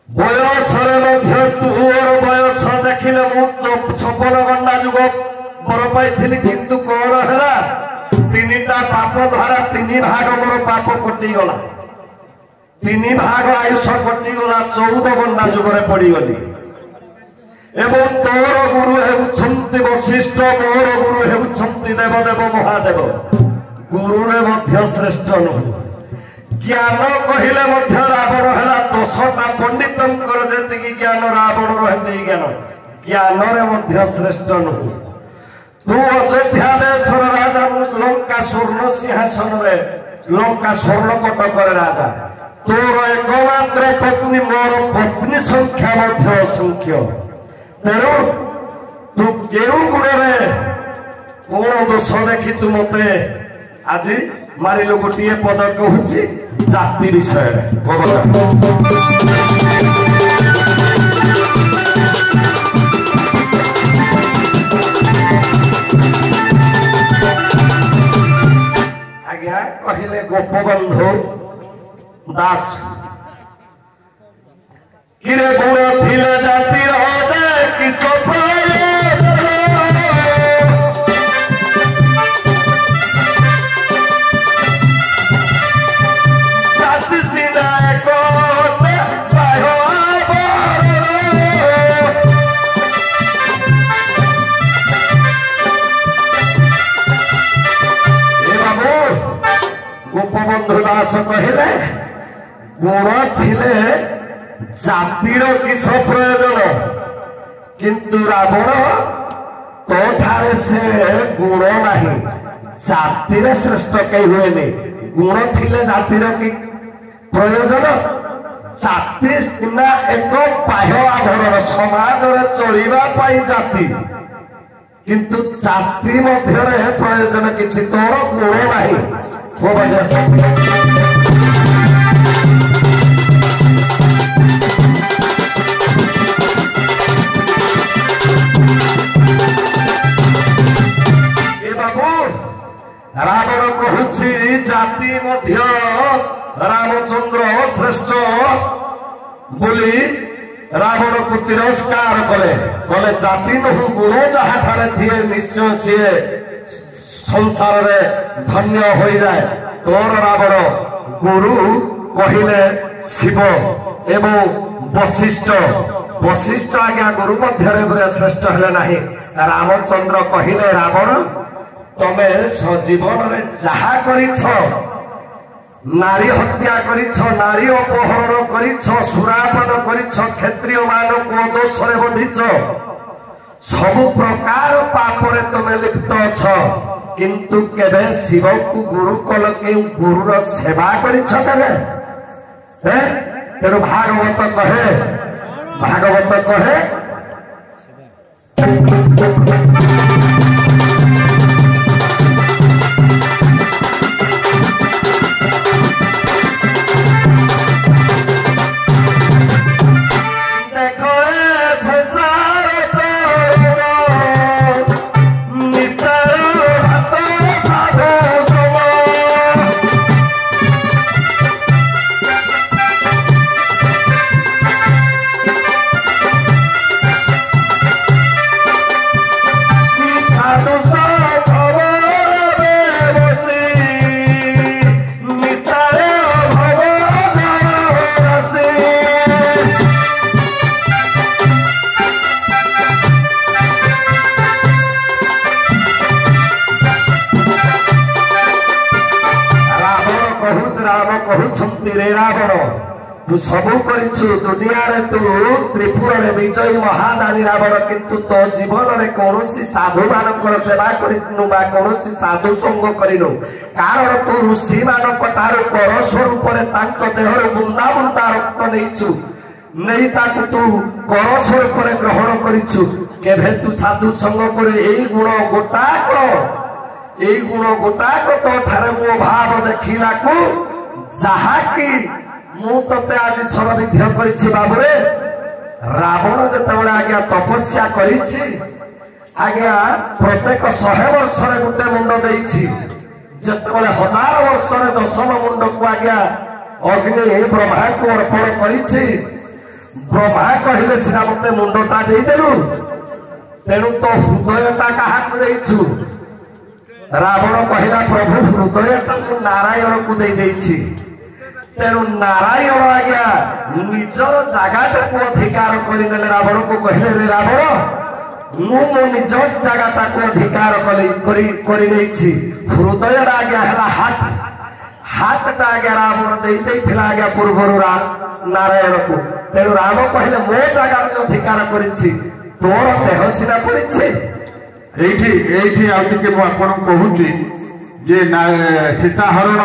ବୟସରେ ମଧ୍ୟ ତୁର ବୟସ ଦେଖିଲେ ମୁଁ 56 ଗଣ୍ଡା ଯୁଗ ବର ପାଇଥିଲି କିନ୍ତୁ କଣ ହେଲା 3ଟା ପାପ ଦ୍ୱାରା 3 ଭାଗ ମୋର ପାପ କଟିଗଲା 3 ଭାଗ ଆୟୁଷ କଟିଗଲା 14 ଗଣ୍ଡା ଯୁଗରେ ପଡ଼ିଗଲି ଏବଂ ତୋର ଗୁରୁ ହେଉଛନ୍ତି ବଶିଷ୍ଠ ମୋର ଗୁରୁ ହେଉଛନ୍ତି ଦେବଦେବ ମହାଦେବ ଗୁରୁରେ ମଧ୍ୟ ଶ୍ରେଷ୍ଠ ନୁହେଁ ଜ୍ଞାନ କହିଲେ ମଧ୍ୟ ରାବଣ ହେଲା 10ଟା ପଣ୍ଡିତଙ୍କର ଯେତିକି ଜ୍ଞାନ ରାବଣର ହେତିକି ଜ୍ଞାନ ଜ୍ଞାନରେ ମଧ୍ୟ ଶ୍ରେଷ୍ଠ ନୁହେଁ ତୁ ଅଯୋଧ୍ୟା ଦେଶର ରାଜା ମୁଁ ଲଙ୍କା ସ୍ୱର୍ଣ୍ଣ ସିଂହାସନରେ ଲଙ୍କା ସ୍ୱର୍ଣ୍ଣ କଟକରେ ରାଜା ତୋର ଏକମାତ୍ର ପତ୍ନୀ ମୋର ପତ୍ନୀ ସଂଖ୍ୟା ମଧ୍ୟ ଅସଂଖ୍ୟ ତେଣୁ ତୁ କେଉଁ ଗୁଣରେ କଣ ଦୋଷ ଦେଖି ତୁ ମତେ ଆଜି ମାରିଲୁ ଗୋଟିଏ ପଦ କହୁଛି ଜାତି ବିଷୟରେ ଆଜ୍ଞା କହିଲେ ଗୋପବନ୍ଧୁ ଦାସ କିରେ ଗୁଣ ଥିଲେ ଜାତିର ଅଜୟ କିସ ଗୋପବନ୍ଧୁ ଦାସ କହିଲେ ଗୁଣ ଥିଲେ ଜାତିର କିସ ପ୍ରୟୋଜନ କିନ୍ତୁ ରାବଣ ତୋ ଠାରେ ସେ ଗୁଣ ନାହିଁ ଜାତିରେ ଶ୍ରେଷ୍ଠ କେହି ହୁଏନି ଗୁଣ ଥିଲେ ଜାତିର କି ପ୍ରୟୋଜନ ଜାତି ସୀମା ଏକ ବାହ୍ୟ ଆଭରଣ ସମାଜରେ ଚଳିବା ପାଇଁ ଜାତି କିନ୍ତୁ ଜାତି ମଧ୍ୟରେ ପ୍ରୟୋଜନ କିଛି ତୋର ଗୁଣ ନାହିଁ ରାବଣ କହୁଛି ଜାତି ମଧ୍ୟ ରାମଚନ୍ଦ୍ର ଶ୍ରେଷ୍ଠ ବୋଲି ରାବଣକୁ ତିରସ୍କାର କଲେ ଜାତି ନୁହଁ ଗୁଣ ଯାହାଠାରେ ଥିଏ ନିଶ୍ଚୟ ସିଏ ସଂସାରରେ ଧନ୍ୟ ହୋଇଯାଏ ତୋର ରାବଣ ଗୁରୁ କହିଲେ ଶିବ ଏବଂ ବଶିଷ୍ଠ ଆଜ୍ଞା ଗୁରୁ ମଧ୍ୟରେ ଶ୍ରେଷ୍ଠ ହେଲେ ନାହିଁ ରାମଚନ୍ଦ୍ର କହିଲେ ରାବଣ ତମେ ଜୀବନରେ ଯାହା କରିଛ ନାରୀ ହତ୍ୟା କରିଛ ନାରୀ ଅପହରଣ କରିଛ ସୁରାପାନ କରିଛ କ୍ଷତ୍ରିୟ ମାନଙ୍କୁ ଦୋଷରେ ବଧିଛ ସବୁ ପ୍ରକାର ପାପରେ ତମେ ଲିପ୍ତ ଅଛ କିନ୍ତୁ କେବେ ଶିବକୁ ଗୁରୁ କଲ କେଉଁ ଗୁରୁର ସେବା କରିଛ କେବେ ତେଣୁ ଭାଗବତ କହେ ରାବଣ ତୁ ସବୁ କରିଛୁ ଦୁନିଆରେ ତୁ ତ୍ରିପୁରରେ ବିଜୟୀ ମହାଦାନୀ ରାବଣ କିନ୍ତୁ ତୋ ଜୀବନରେ କୌଣସି ସାଧୁ ମାନଙ୍କର ସେବା କରିନୁ ବା କୌଣସି ସାଧୁ ସଙ୍ଗ କରିନୁ କାରଣ ତୁ ଋଷି ମାନଙ୍କ ଠାରୁ କର ସ୍ୱରୂପରେ ତାଙ୍କ ଦେହରୁ ବୁନ୍ଦା ବୁନ୍ଦା ରକ୍ତ ନେଇଛୁ ନେଇ ତାକୁ ତୁ କର ସ୍ୱରୂପରେ ଗ୍ରହଣ କରିଛୁ କେବେ ତୁ ସାଧୁ ସଙ୍ଗ କରି ଏଇ ଗୁଣ ଗୋଟାକ ତୋ ଠାରେ ମୋ ଭାବ ଦେଖିଲାକୁ ଯାହାକି ମୁଁ ତତେ ଆଜି ସରବିଧ୍ୟ କରିଛି ବାବୁରେ ରାବଣ ଯେତେବେଳେ ଆଜ୍ଞା ତପସ୍ୟା କରିଛି ଆଜ୍ଞା ପ୍ରତ୍ୟେକ 100 ବର୍ଷରେ ଗୋଟେ ମୁଣ୍ଡ ଦେଇଛି ଯେତେବେଳେ 1000 ବର୍ଷରେ ଦଶମ ମୁଣ୍ଡକୁ ଆଜ୍ଞା ଅଗ୍ନି ବ୍ରହ୍ମା को अर्पण କରିଛି ब्रह्मा कहले सिना मते मुंडटा ଦେଇଦେଲୁ तेणु तो हृदयटा काहाକୁ ଦେଇଛୁ रावण कहला प्रभु हृदयटा ମୁଁ नारायण को ଦେଇଛି तेणु नारायण आज्ञा निज जगाटा को अधिकार करने रावण को कहले रे रावण मु मो निज जगाटा को अधिकार हृदय आज्ञा है हाथ आज्ञा रावण दे आज्ञा पूर्व नारायण को तेणु राम कहले मो जगह में अधिकार कर तोर देह सीना पड़ी सीताहरण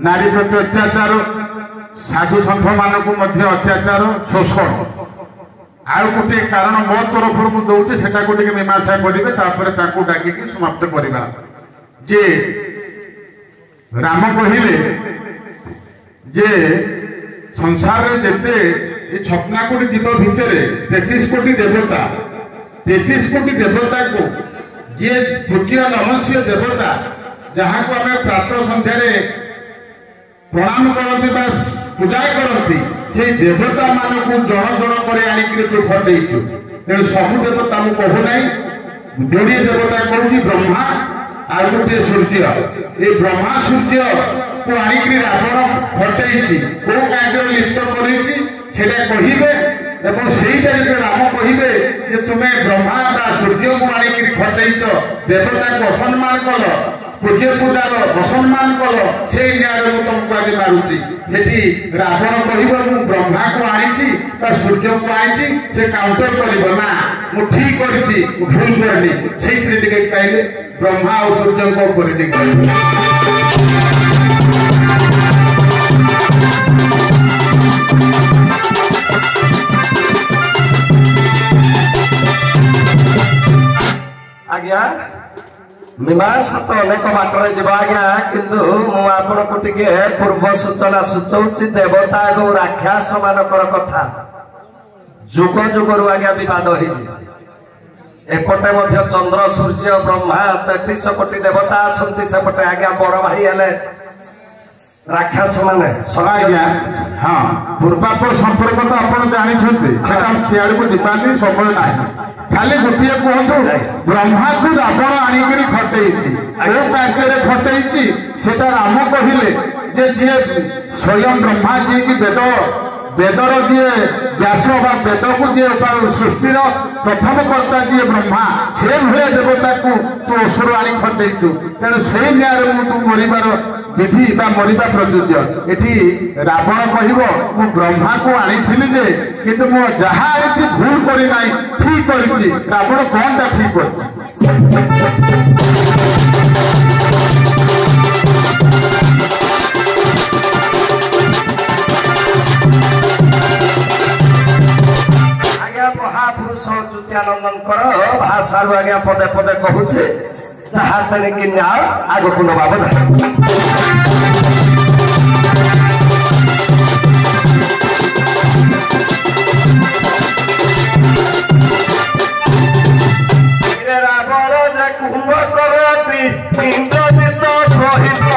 नारी प्रति अत्याचार साधु सन्थ मानक अत्याचार शोषण आउ गोटे कारण मो तरफ मुझे सेटा को मीमांसा करेंगे डाक समाप्त करवा जे राम कहले जे संसार रे जेते 56 कोटी जीव भितर 33 कोटी देवता 33 कोटी देवता को जे पूज्य नमस्य देवता जहाँ को आम प्रातः संध्यार प्रणाम करती पूजा करती से देवता मानक जन जन कर खटेचु तेणु सबु देवता मुझे कहूना जोड़े देवता कहूँ ब्रह्मा आ गोटे सूर्य ये ब्रह्मा सूर्य को आणिक रावण खटेची कौ कार्य लिप्त करे राम कहे जे तुम्हें ब्रह्मा सूर्य को आणिक खटेच देवता को असम्मान कल पूज्य पूजार असम्मान कल से न्याय तुमको आज मारुची सेठी रावण कह ब्रह्मा को आनी सूर्य को आनी से काउंटर कर ना मु ठीक कर भूल करनी से कहले ब्रह्मा और सूर्य को आज्ञा मीमांसा तो अनेक बाटर जा आज्ञा किंतु मुझे पूर्व सूचना सूचाऊँ देवता और राक्षस मानकर कथा जुग जुगर आज्ञा बद एपटे चंद्र सूर्य ब्रह्मा 33 कोटी देवता अच्छा सेपटे आज्ञा बड़ भाई हेले राक्षस माने आज्ञा हाँ पूर्वापर संपर्क तो आप जानते सियाड़ को जीवानी समय ना खाली गोटे कहतु ब्रह्मा को रावण आणिक खटेची कार्य खटेची सेटा राम कहले जे जी स्वयं ब्रह्मा जी की वेदर जी व्यास वेद को जी सृष्टि प्रथम कर्ता जी ब्रह्मा से भाया देवता को तू असुर आनी खटेचु तेणु से न्याय तू मरबार विधि मरवा प्रयोज्य एटी रावण कह ब्रह्मा को आनी जे किंतु मो जहाँ आई भूल करना ठीक कर रावण कौन टा ठीक कर महापुरुष च्युत्यानंद भाषा आज्ञा पदे पदे कहूचे जहाँ तेने कि न्याय आग को नवा रावण जे कुंभ करती इंद्रजित सहित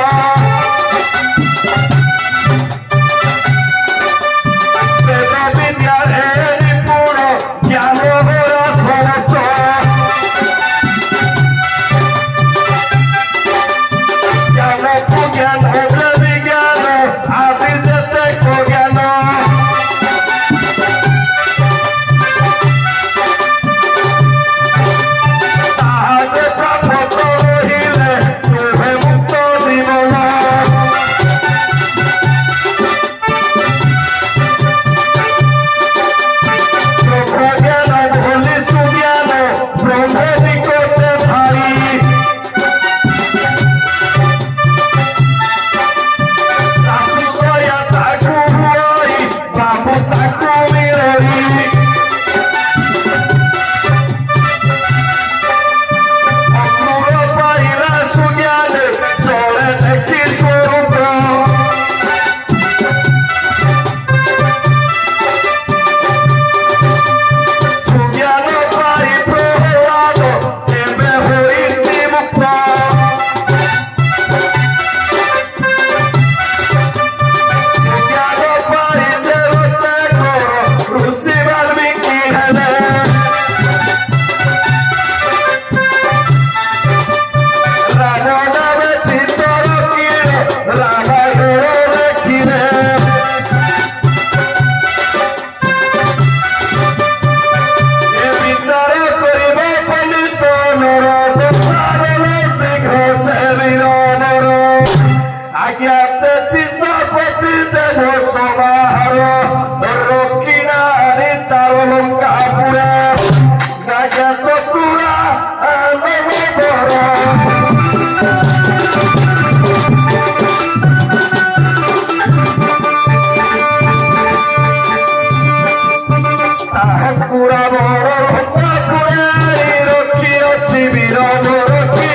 आज्ञा 33 कोटी देव समाहार रक्षिणा तार लंकापुरा गाजा चतुरा ताहकुरा बड़ रखी अच्छी वीर रखी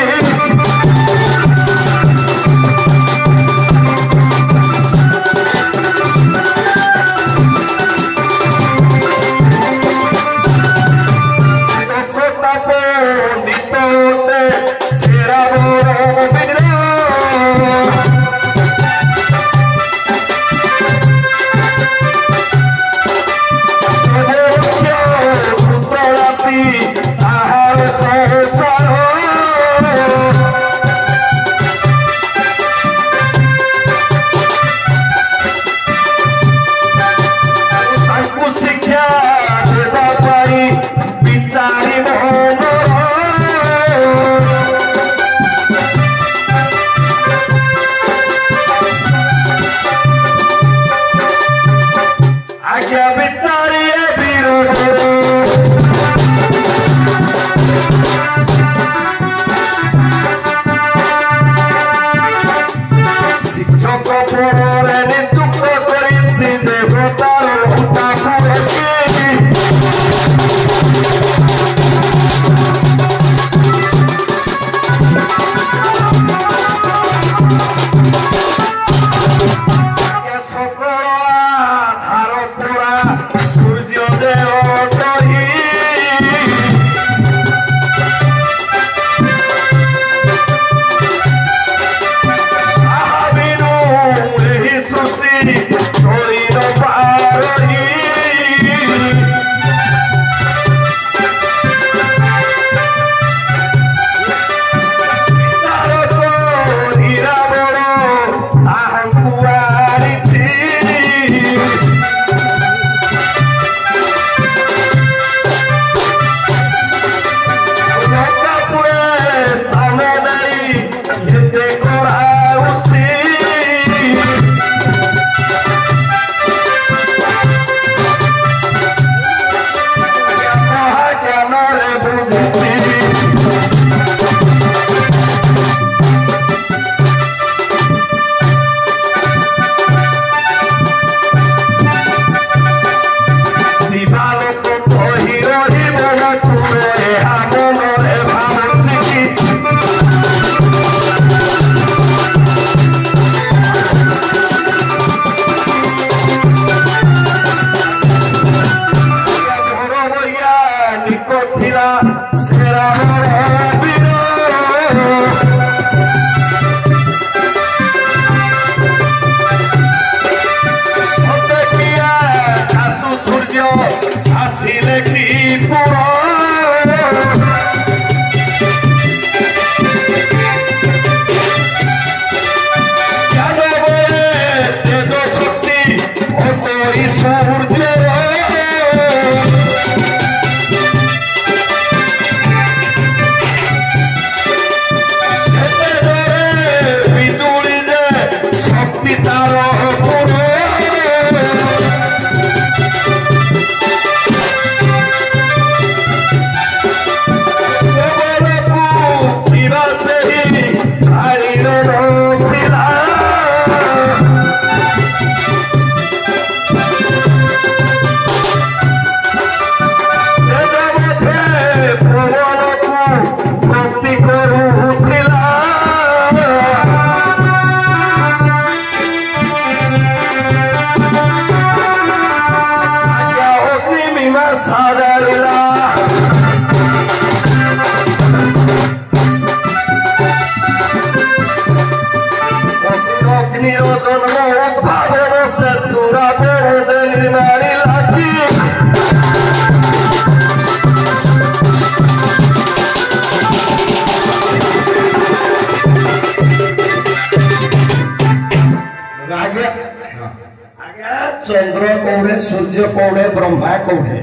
चंद्र कौड़े सूर्य कौड़े ब्रह्मा कौड़े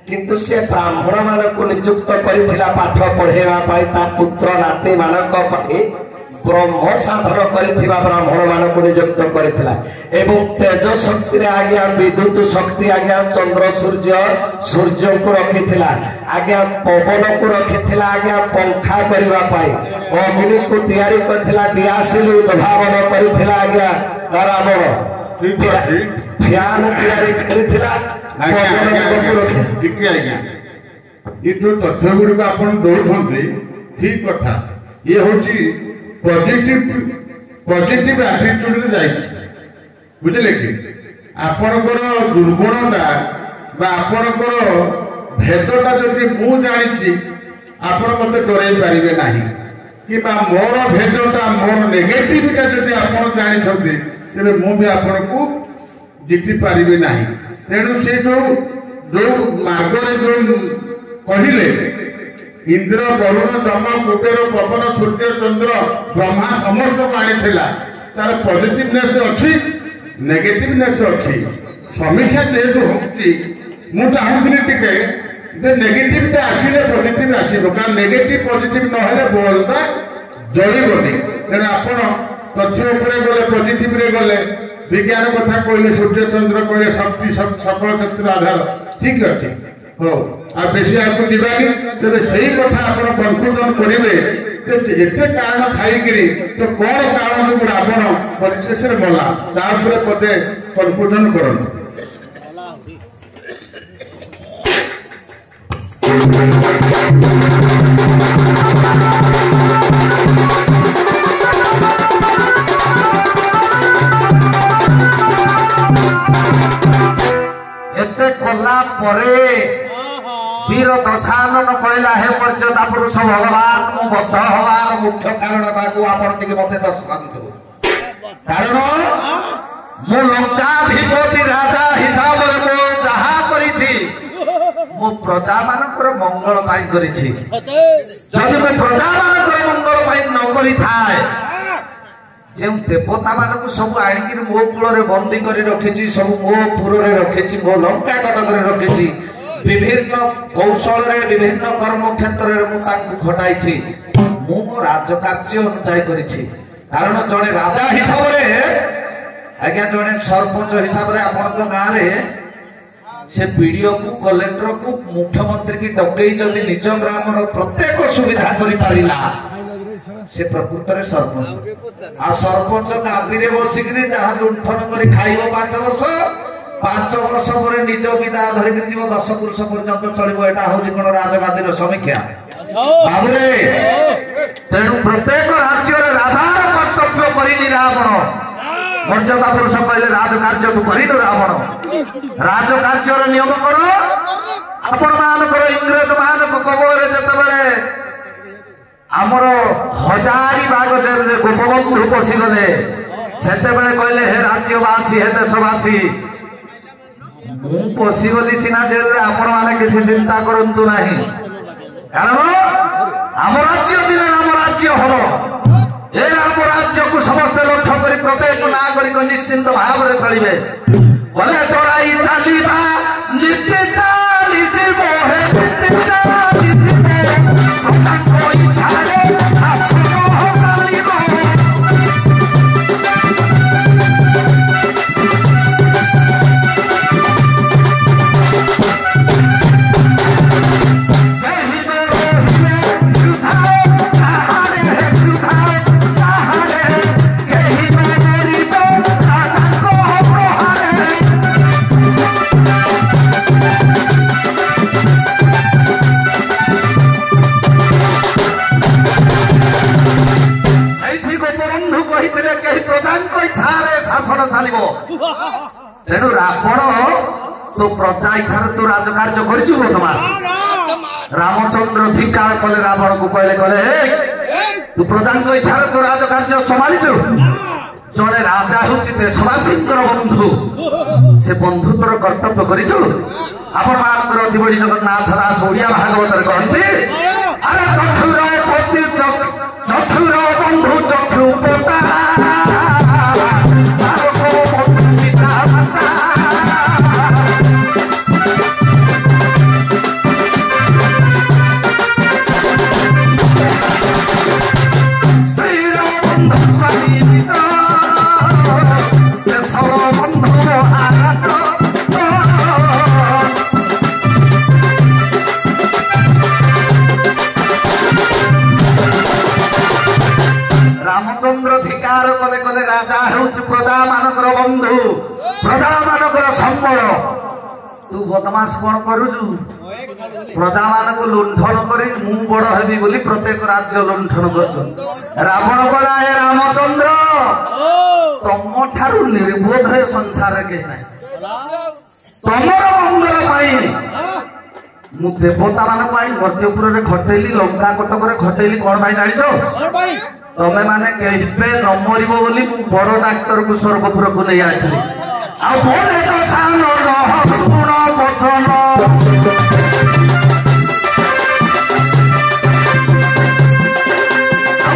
किंतु से ब्राह्मण मानक नियुक्त कर पाठ पढ़ेवा पुत्र नाती मानक ब्रह्म साधन करिथिबा ब्राह्मण मानक नियुक्त करिथिला एवं तेज शक्ति रे आज्ञा विद्युत शक्ति आज्ञा चंद्र सूर्य को रखिथिला आज्ञा पवन को रखिथिला आज्ञा पंखा करबा पाई अग्नि को तैयारी करथिला दियासिल उद्भावन करिथिला आज्ञा रावण फैन तैयारी करिथिला आज्ञा ये जो तथ्य गुड़िक आप दौरान ठीक कथा ये हूँ पॉजिटिव एटीट्यूड रे बुझे कि आपणकर दुर्गुणटा आपणकर भेदटा जदि मु जानी आपण मत डरई पारे ना कि मोर भेदटा मोर नेगेटिविटा जदि आप जानी तेरे मुझे आपण को जीति पारि ना तेणु से जो मार्गरे जो कहले इंद्र वरुण दम कुबेर पवन सूर्य चंद्र ब्रह्मा समस्त को आनीला तार पॉजिटिवनेस अच्छी नेगेटिवनेस अच्छी समीक्षा जेहेतु होती मु चाहूली टिके नेगेटिव आसिले पॉजिटिव आसो कारण नेगेटिव पॉजिटिव नहेले बल्बटा जलबनी तेणु आप तथ्य उपरे गले पॉजिटिव रे गले विज्ञान कथा कहले सूर्य चंद्र कहले शक्ति सकल शक्तिर आधार ठीक अच्छे हो आ बेसी आपको दिवाली तेरे सही कथा आपण कंक्लूजन करेंगे एते कारण थाई तो कौन कारण जो रावण परिशेष रे मला तापर पदे कंक्लूजन करन एते कला परे वीर दशानन कहला हे मर्यादा पुरुष भगवान मु बद्ध हवार मुख्य कारणटा को आपण टिके मते दर्शांतु कारण मु लंकाधिपति राजा हिसाब रे मो जहा करिछि मु प्रजा मानकर मंगल पाई करिछि जदि मु प्रजा मानकर मंगल पाई न करि थाए जे देवता मानक सब आनिक मो कूल रे बंदी करी रखिछि सब मो पुर रे रखिछि मो लंका कटक रे रखिछि विभिन्न कौशल रे विभिन्न कर्म क्षेत्र रे मु तांकु घटाइछि मु मो राजकार्य अनुसार करिछि कारण जने राजा हिसाब रे आज्ञा जने सरपंच हिसाब रे आपन को गां रे से पीडीओ को कलेक्टर को मुख्यमंत्री की डकई जदि निज ग्राम रो प्रत्येक सुविधा करि पारिला से प्रकृत रे सरपंच आ सरपंच गादी रे बसिकरी जहा लुंठन करी खाइबो 5 वर्ष पर निज विदा धरिक जीव 10 पुरुष पर्यंत चलिबो एटा होजी कोन राजगादी रो समीक्षा बाबुरे तेणु प्रत्येक राज्य रे राधार कर्तव्य करिनि रावण मर्यादा पुरुष कहले राजकार्य तू करिनु रावण राजकार्य रो नियम करो आपण मानकर इंग्रज मानक कबल रे जते बेले आमर हजारी बाग जेल गोपबंधु पसी गले सेते बेले कहले हे राज्यवासी हे देशवासी मु पसी गली सिना जेल रे आपण माने किछि चिंता करंतु नाही कारण आम राज्य दिने राम राज्य हबो ए राम राज्य को समस्त लक्ष्य करी प्रत्येक नागरिक निश्चिंत भाव रे चलिबे गले तोराई चालीबा नीति चाली जीवो हे नीति चाली जीवो प्रजा कोई छाड़े शासन हो चालीबो तेणु रावण तो प्रजा इच्छा तू राजकार्य करचु बदमाश रामचंद्र धिकार कले रावण को कहले कहले तू प्रजा इच्छा तू राजकार्य संभालीचु जड़े राजा हूँ देशवासी बंधु से बंधुत्वर कर्तव्य करिचु आपण मानकर अति बड़ी जगन्नाथ दास ओडिया भागवत कहते अरे चक्षुर पति चक्षुर बंधु चक्षु पता ହେଉଛି ପ୍ରଜା ମାନଙ୍କର ବନ୍ଧୁ, ପ୍ରଜା ମାନଙ୍କର ସମ୍ବଳ। ତୁ ବଦମାସ କଣ କରୁଛୁ? ପ୍ରଜା ମାନଙ୍କୁ ଲୁଣ୍ଠନ କରି ମୁଁ ବଡ ହେବି ବୋଲି ପ୍ରତ୍ୟେକ ରାଜ୍ୟ ଲୁଣ୍ଠନ କରୁଛୁ। ରାବଣ କହିଲା, ଏ ରାମଚନ୍ଦ୍ର ତମ ଠାରୁ ନିର୍বোଧ ଏ ସଂସାରରେ କେହି ନାହିଁ। ତମର ମଙ୍ଗଳ ପାଇଁ ମୁଁ ଦେବତା ମାନଙ୍କୁ ଆଣି ମର୍ତ୍ତ୍ୟପୁରରେ ଖଟେଇଲି, ଲଙ୍କା କଟକରେ ଖଟେଇଲି। କଣ ପାଇଁ ଜାଣିଛ? ତମେ ମାନେ କେବେ ନ ମରିବ ବୋଲି ମୁଁ ବଡ ଡାକ୍ତରକୁ ସ୍ୱର୍ଗପୁରକୁ ନେଇ ଆସିଲି। ଆଉ ବୋଲେ ତ ସାନ ଶୁଣ ବଚନ,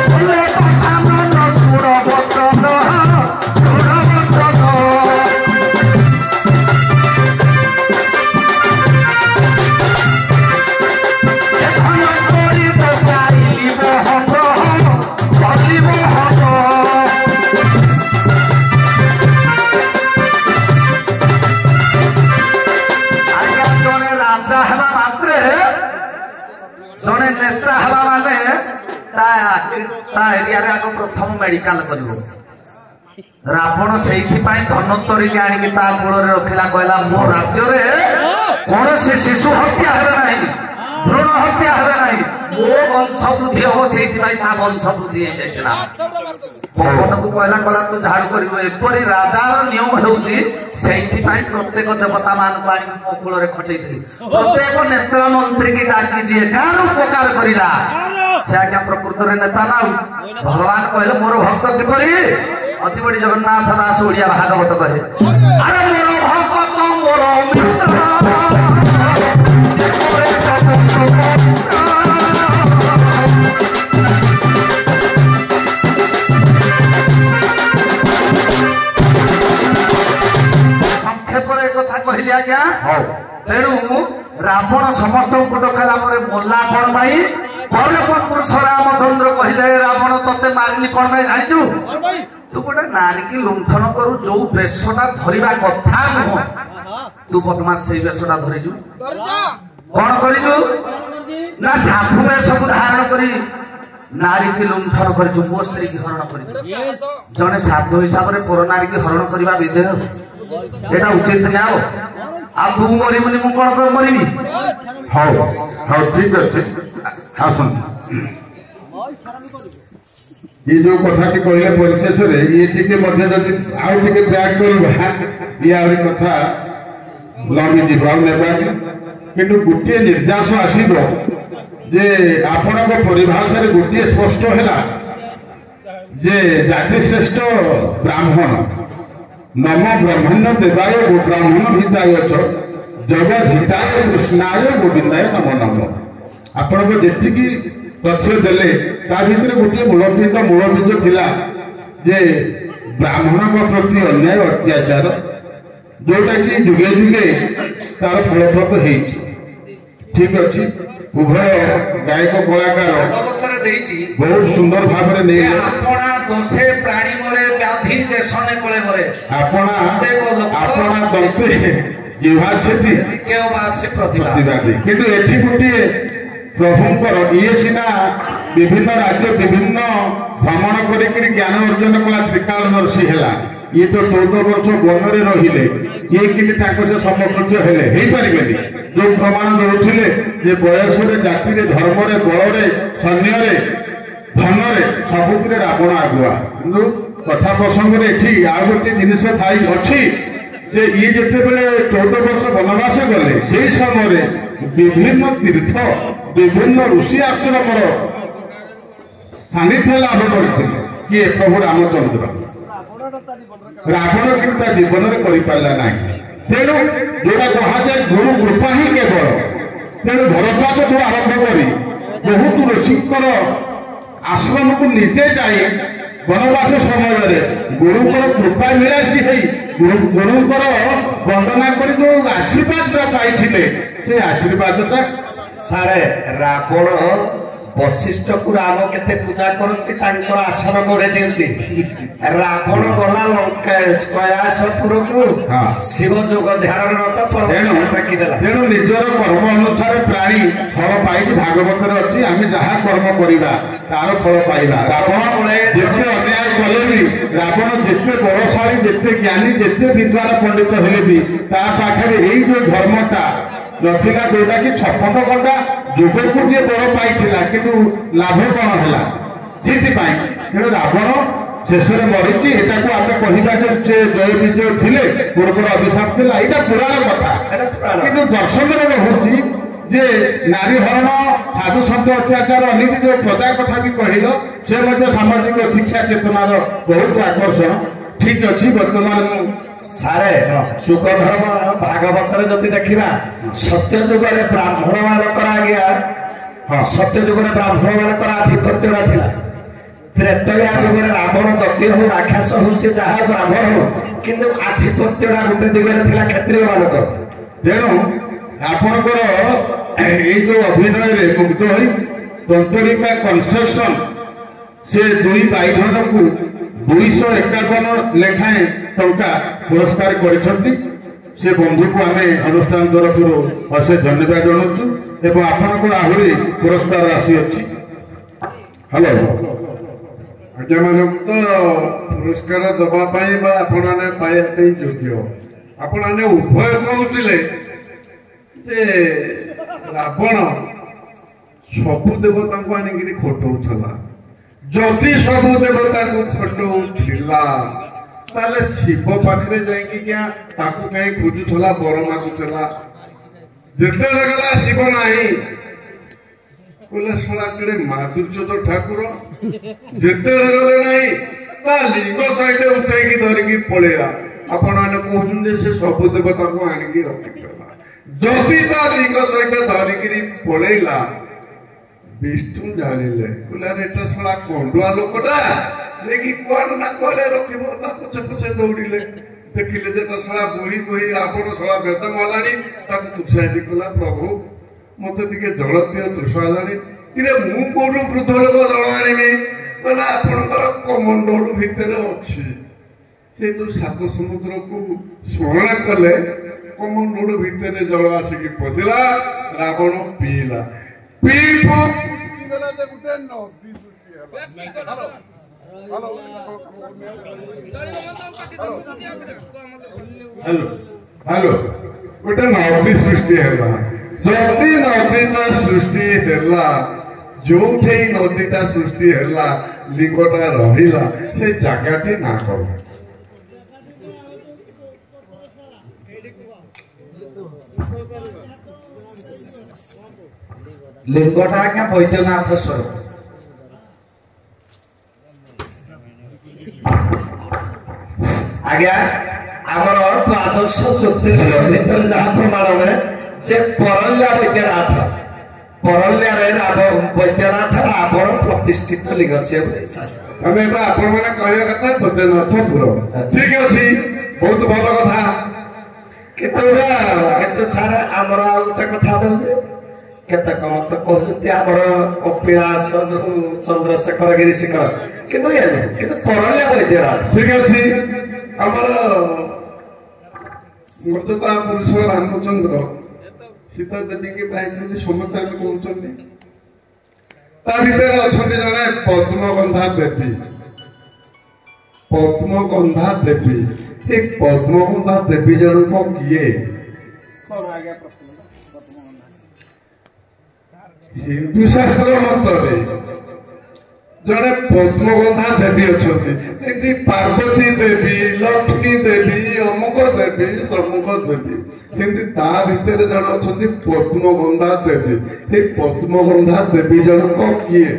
ବୋଲେ ତ ସାନ ଶୁଣ ବଚନ, ଶୁଣ ବଚନ। এখন করিব গাইলিব হব, বলিব হব। জনে রাজা হেবা মাত্রে জনে নেতা হেবা মানে তা এরিয়ারে আগ প্রথম মেডিকাল করিব। রাবণ সেইথিপাই ধন্বন্তরীকে আনিকি তা কূଳରେ ରଖିଲା, କହିଲା ମୋ ରାଜ୍ୟରେ କୌଣସି ଶିଶୁ ହତ୍ୟା ହେବେ ନାହିଁ, ଭ୍ରୂଣ ହତ୍ୟା ହେବେ ନାହିଁ, ମୋ ବଂଶ ବୃଦ୍ଧି ହବ। ସେଇଥିପାଇଁ ତା ବଂଶ ବୃଦ୍ଧି ହେଇଯାଇଥିଲା। ପବନକୁ କହିଲା, କହିଲା ତୁ ଝାଡୁ କରିବୁ। ଏପରି ରାଜାର ନିୟମ ହେଉଛି, ସେଇଥିପାଇଁ ପ୍ରତ୍ୟେକ ଦେବତା ମାନଙ୍କୁ ଆଣିକି ମୋ କୂଳରେ ଖଟେଇଥିଲି। ପ୍ରତ୍ୟେକ ନେତା ମନ୍ତ୍ରୀ କି ଡାକି ଯିଏ କାହାର ଉପକାର କରିଲା ସେ ଆଜ୍ଞା ପ୍ରକୃତରେ ନେତା ନା। ଭଗବାନ କହିଲେ ମୋର ଭକ୍ତ କିପରି? ଅତି ବଡି ଜଗନ୍ନାଥ ଦାସ ଓଡିଆ ଭାଗବତ କହେ, ଆରେ ମୋର ଭକ୍ତ ମୋର ମିତ୍ର, ସଂକ୍ଷେପରେ ଏ କଥା କହିଲି ଆଜ୍ଞା। ତେଣୁ ରାବଣ ସମସ୍ତଙ୍କୁ ଡକାଇଲା ପରେ ମଲା କଣ ପାଇଁ? ପରେ ପୁରୁଷ ରାମଚନ୍ଦ୍ର କହିଲେ, ରାବଣ ତତେ ମାରିଲି କଣ ପାଇଁ ଜାଣିଛୁ? ତୁ ଗୋଟେ ନାରୀକି ଲୁଣ୍ଠନ କରୁ, ଯୋଉ ବେଶଟା ଧରିବା କଥା ନୁହଁ, ତୁ ବଦମାସ ସେଇ ବେଶଟା ଧରିଛୁ। କଣ କରିଛୁ ନା ସାଧୁ ବେଶକୁ ଧାରଣ କରି ନାରୀକି ଲୁଣ୍ଠନ କରିଛୁ, ମୋ ସ୍ତ୍ରୀକି ହରଣ କରିଛୁ। ଜଣେ ସାଧୁ ହିସାବରେ ପର ନାରୀକି ହରଣ କରିବା ବିଧେୟ, এটা উচিত না। ଆଉ ତୁ ମରିବୁନି, ମୁଁ କଣ ମରିବି? ହଉ ହଉ ଠିକ ଅଛି। ଆସନ୍ତୁ, ये जो कथाटी कहले परिचय ये टिके मध्य जदि आउ टिके ब्याक करबा ये आउरी कथा लंबी जीवा नेबानी किंतु गुटिए निर्देश आसीबो जे आपनक परिभाषा रे गुटिए स्पष्ट हैला जे जाति श्रेष्ठ ब्राह्मण नम ब्रह्मण्य देवाय गो ब्राह्मण हिताय च जगत हिताय कृष्णाय गोविंदाय नमो नमो। आपनक जेतिकी तथ्य देले ता भितर गोटे मूलपिंड मूलबीज थिला जे ब्राह्मण प्रति अन्याय अत्याचार जोटा कि जुगे जुगे तार फलप्रद है। ठीक अच्छी उभय गायक कलाकार बहुत सुंदर भाव में आपना दोषे प्राणी मरे व्याधि जे सने कोले मरे आपना आपना दंते जिह्वा छेति केव बात से प्रतिवादी किंतु एठी गोटे प्रभुंकर ये सीना विभिन्न राज्य विभिन्न भ्रमण करिक ज्ञान अर्जन कला त्रिकालदर्शी है। ये तो 14 वर्ष वन में रहिले ये कि से समकक्ष हेले हे पारिबेनी जो प्रमाण दउथिले जे बयस रे जाति रे धर्म रे बल रे सैन्य रे धन रे सबुतरे रावण आगुआ। किंतु कथा प्रसंग रे एठी आ गोटे जिनिस थाई अछि जे ये जेते बेले 14 वर्ष वनवास गले से समय विभिन्न तीर्थ विभिन्न ऋषि आश्रम सानिध्य लाभ करते किए प्रभु रामचंद्र रावण कि जीवन में करना तेणु जोड़ा कह जाए गुरु कृपा ही केवल तेणु भरद्वाज आरंभ कर बहुत ऋषिकर आश्रम को निजे जाए वनवास समय गुरुकर कृपा मिलासी है गुरुकर वंदना कर जो आशीर्वाद पाई से आशीर्वाद सारे रावण ବଶିଷ୍ଠକୁ ରାମ କେତେ ପୂଜା କରନ୍ତି ତାଙ୍କର ଆସନ ଗୋଡେଇ ଦିଅନ୍ତି ରାବଣ ଗଲା ଲଙ୍କା କୈଳାସପୁରକୁ ଶିବ ଯୋଗ ଧ୍ୟାନ ରତ ଡାକିଦେଲା ତେଣୁ ନିଜର କର୍ମ ଅନୁସାରେ ପ୍ରାଣୀ ଫଳ ପାଇକି ଭାଗବତରେ ଅଛି ଆମେ ଯାହା କର୍ମ କରିବା ତାର ଫଳ ପାଇବା ରାବଣ ଯେତେ ଅନ୍ୟାୟ କଲେ ବି ରାବଣ ଯେତେ ବଳଶାଳୀ ଯେତେ ଜ୍ଞାନୀ ଯେତେ ବିଦ୍ୱାନ ପଣ୍ଡିତ ହେଲେ ବି ତା ପାଖରେ ଏଇ ଯୋଉ ଧର୍ମଟା ନଥିଲା ଯୋଉଟା କି 56 ଘଣ୍ଟା ଯୁଗକୁ ଯିଏ ବଳ ପାଇଥିଲା କିନ୍ତୁ ଲାଭ କଣ ହେଲା ସେଇଥିପାଇଁ ତେଣୁ ରାବଣ ଶେଷରେ ମରିଛି ଏଟାକୁ ଆମେ କହିବା ଯେ ସେ ଜୟ ବିଜୟ ଥିଲେ ପୂର୍ବର ଅଭିଶାପ ଥିଲା ଏଇଟା ପୁରାଣ କଥା କିନ୍ତୁ ଦର୍ଶନରେ ରହୁଛି ଯେ ନାରୀ ହରଣ ସାଧୁ ସନ୍ଥ ଅତ୍ୟାଚାର ଅନୀତି ଯୋଉ ପ୍ରଜା କଥା ବି କହିଲ ସେ ମଧ୍ୟ ସାମାଜିକ ଶିକ୍ଷା ଚେତନାର ବହୁତ ଆକର୍ଷଣ ଠିକ ଅଛି ବର୍ତ୍ତମାନ ସାରେ ଯୁଗ ଧର୍ମ ଭାଗବତରେ ଯଦି ଦେଖିବା ସତ୍ୟ ଯୁଗରେ ବ୍ରାହ୍ମଣ ମାନଙ୍କର ଆଜ୍ଞା ସତ୍ୟ ଯୁଗରେ ବ୍ରାହ୍ମଣ ମାନଙ୍କର ଆଧିପତ୍ୟ ଥିଲା ତ୍ରେତୟା ଯୁଗରେ ରାବଣ ଦତ୍ୟ ହଉ ରାକ୍ଷସ ହଉ ସେ ଯାହା ବ୍ରାହ୍ମଣ ହଉ କିନ୍ତୁ ଆଧିପତ୍ୟଟା ଗୋଟେ ଦିଗରେ ଥିଲା କ୍ଷତ୍ରିୟ ମାନଙ୍କର ତେଣୁ ଆପଣଙ୍କର ଏଇ ଯୋଉ ଅଭିନୟରେ ମୁଗ୍ଧ ହୋଇ ତନ୍ତରିକା କନଷ୍ଟ୍ରକ୍ସନ ସେ ଦୁଇ ବାଇଧନକୁ 251 ଲେଖାଏଁ ଟଙ୍କା ପୁରସ୍କାର କରିଛନ୍ତି ସେ ବନ୍ଧୁକୁ ଆମେ ଅନୁଷ୍ଠାନ ତରଫରୁ ଅଶେଷ ଧନ୍ୟବାଦ ଜଣାଉଛୁ ଏବଂ ଆପଣଙ୍କର ଆହୁରି ପୁରସ୍କାର ରାଶି ଅଛି ହ୍ୟାଲୋ ଆଜ୍ଞା ମାନଙ୍କୁ ତ ପୁରସ୍କାର ଦେବା ପାଇଁ ବା ଆପଣମାନେ ପାଇବା ପାଇଁ ଯୋଗ୍ୟ ଆପଣମାନେ ଉଭୟ କହୁଥିଲେ ଯେ ରାବଣ ସବୁ ଦେବତାଙ୍କୁ ଆଣିକିରି ଖଟଉଥିଲା ଯଦି ସବୁ ଦେବତାଙ୍କୁ ଖଟଉଥିଲା ତାହେଲେ ଶିବ ପାଖରେ ଯାଇକି ତାକୁ କାହିଁ ଖୋଜୁଥିଲା ବର ମାଗୁଥିଲା ଯେତେବେଳେ ଗଲା ଶିବ ନାହିଁ କହିଲେ ଶଳା କେଡେ ମାଧୁର୍ଯ୍ୟ ଠାକୁର ଯେତେବେଳେ ଗଲେ ନାହିଁ ତା ଲିଙ୍ଗ ସହିତ ଉଠେଇକି ଧରିକି ପଳେଇଲା ଆପଣମାନେ କହୁଛନ୍ତି ଯେ ସେ ସବୁ ଦେବତାଙ୍କୁ ଆଣିକି ରଖିଥିଲା ଯଦି ତା ଲିଙ୍ଗ ସହିତ ଧରିକିରି ପଳେଇଲା ବିଷ୍ଣୁ ଜାଣିଲେ କହିଲେ ଆରେ ଏଟା ଶଳା କଣ୍ଡୁଆ ଲୋକଟା ନେଇକି କୁଆଡେ ନା କୁଆଡେ ରଖିବ ତା ପଛେ ପଛେ ଦୌଡ଼ିଲେ ଦେଖିଲେ ଯେ ତା ଶଳା ବୋହି ବୋହି ରାବଣ ଶଳା ବେଦମ ହେଲାଣି ତାକୁ ତୁଷାଇକି କହିଲା ପ୍ରଭୁ ମତେ ଟିକେ ଜଳ ଦିଅ ତୃଷା ହେଲାଣି କିରେ ମୁଁ କୋଉଠୁ ବୃଦ୍ଧ ଲୋକ ଜଳ ଆଣିବି କହିଲା ଆପଣଙ୍କର କମଣ୍ଡଳ ଭିତରେ ଅଛି ସେ ଯୋଉ 7 ସମୁଦ୍ରକୁ ସ୍ମରଣ କଲେ କମଣ୍ଡଳ ଭିତରେ ଜଳ ଆସିକି ପଶିଲା ରାବଣ ପିଇଲା ହ୍ୟାଲୋ ଗୋଟେ ନଦୀ ସୃଷ୍ଟି ହେଲା ଯଦି ନଦୀଟା ସୃଷ୍ଟି ହେଲା ଯୋଉଠି ନଦୀଟା ସୃଷ୍ଟି ହେଲା ଲିଙ୍ଗଟା ରହିଲା ସେ ଜାଗାଟି ନା କର ଲିଙ୍ଗଟା ଆଜ୍ଞା ବୈଦ୍ୟନାଥ ସ୍ୱର ଆଜ୍ଞା ଆମର ଦ୍ୱାଦଶ ଜ୍ୟୋତିର୍ଲିଙ୍ଗ ଭିତରେ ଯାହା ପ୍ରମାଣ ହୁଏ ସେ ପରଲ୍ୟା ବୈଦ୍ୟନାଥ ପରଲ୍ୟାରେ ବୈଦ୍ୟନାଥ ରାବଣ ପ୍ରତିଷ୍ଠିତ ଲିଙ୍ଗ ସେ ଶାସ୍ତ୍ର ଆମେ ଏବେ ଆପଣମାନେ କହିବା କଥା ବୈଦ୍ୟନାଥପୁର ଠିକ ଅଛି ବହୁତ ଭଲ କଥା କିନ୍ତୁ ସାର୍ ଆମର ଆଉ ଗୋଟେ କଥା ଦଉଛି କେତେକ ମତ କହୁଛନ୍ତି ଆମର କପିଳାସ ଚନ୍ଦ୍ରଶେଖର ଗିରିଶେଖର କିନ୍ତୁ କିନ୍ତୁ ପରଲ୍ୟା ବୈଦ୍ୟନାଥ ଠିକ ଅଛି ଆମର ମର୍ଯ୍ୟାଦା ପୁରୁଷ ରାମଚନ୍ଦ୍ର ସୀତା ଦେବୀକି ପାଇଛନ୍ତି ସମସ୍ତେ ଆମେ କହୁଛନ୍ତି ତା ଭିତରେ ଅଛନ୍ତି ଜଣେ ପଦ୍ମଗନ୍ଧା ଦେବୀ ଏ ପଦ୍ମଗନ୍ଧା ଦେବୀ ଜଣକ କିଏ ହିନ୍ଦୁ ଶାସ୍ତ୍ର ମତରେ ଜଣେ ପଦ୍ମଗନ୍ଧା ଦେବୀ ଅଛନ୍ତି ଯେମିତି ପାର୍ବତୀ ଦେବୀ ଲକ୍ଷ୍ମୀ ଦେବୀ ଅମୁକ ଦେବୀ ସମୁକ ଦେବୀ କିନ୍ତୁ ତା ଭିତରେ ଜଣେ ଅଛନ୍ତି ପଦ୍ମଗନ୍ଧା ଦେବୀ ଏ ପଦ୍ମଗନ୍ଧା ଦେବୀ ଜଣକ କିଏ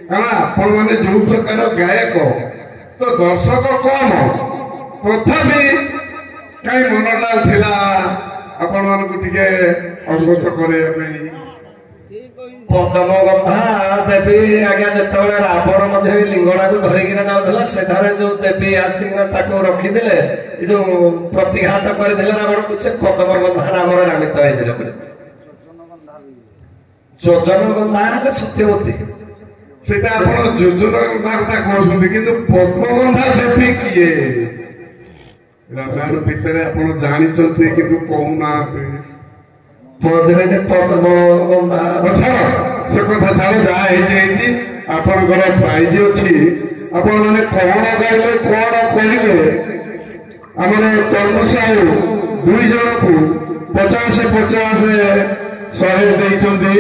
କାରଣ ଆପଣ ମାନେ ଯୋଉ ପ୍ରକାର ଗାୟକ ତ ଦର୍ଶକ କମ ତଥାପି କାହିଁ ମନଟା ଉଠିଲା ଆପଣ ମାନଙ୍କୁ ଟିକେ ଅବଗତ କରିବା ପାଇଁ ପଦ୍ମଗନ୍ଧା ଦେବୀ ଆଜ୍ଞା ଯେତେବେଳେ ରାବଣ ମଧ୍ୟ ଏଇ ଲିଙ୍ଗଟାକୁ ଧରିକିନା ଯାଉଥିଲା ସେଠାରେ ଯୋଉ ଦେବୀ ଆସିକିନା ତାକୁ ରଖିଥିଲେ ଏ ଯୋଉ ପ୍ରତିଘାତ କରିଥିଲେ ରାବଣକୁ ସେ ପଦ୍ମଗନ୍ଧା ନାମରେ ନାମିତ ହେଇଥିଲେ ବୋଲି ଯୋଜନଗନ୍ଧା ହେଲେ ସତ୍ୟବତୀ সেটা ଆପଣ ଯୋଜନା କଥା କହୁଛନ୍ତି କିନ୍ତୁ ପଦ୍ମଗନ୍ଧା ଦେବୀ କିଏ ରାମାୟଣ ଭିତରେ ଆପଣ ଜାଣିଛନ୍ତି କିନ୍ତୁ କହୁନାହାନ୍ତି ଛାଡ଼ ସେ କଥା ଛାଡ଼ ଯାହା ହେଇଯାଇଛି ଆପଣଙ୍କର ପ୍ରାଇଜ ଅଛି ଆପଣ ମାନେ କଣ ଗାଇଲେ କଣ କହିଲେ ଆମର ତନୁ ସାହୁ 2 ଜଣକୁ 50 ଦେଇଛନ୍ତି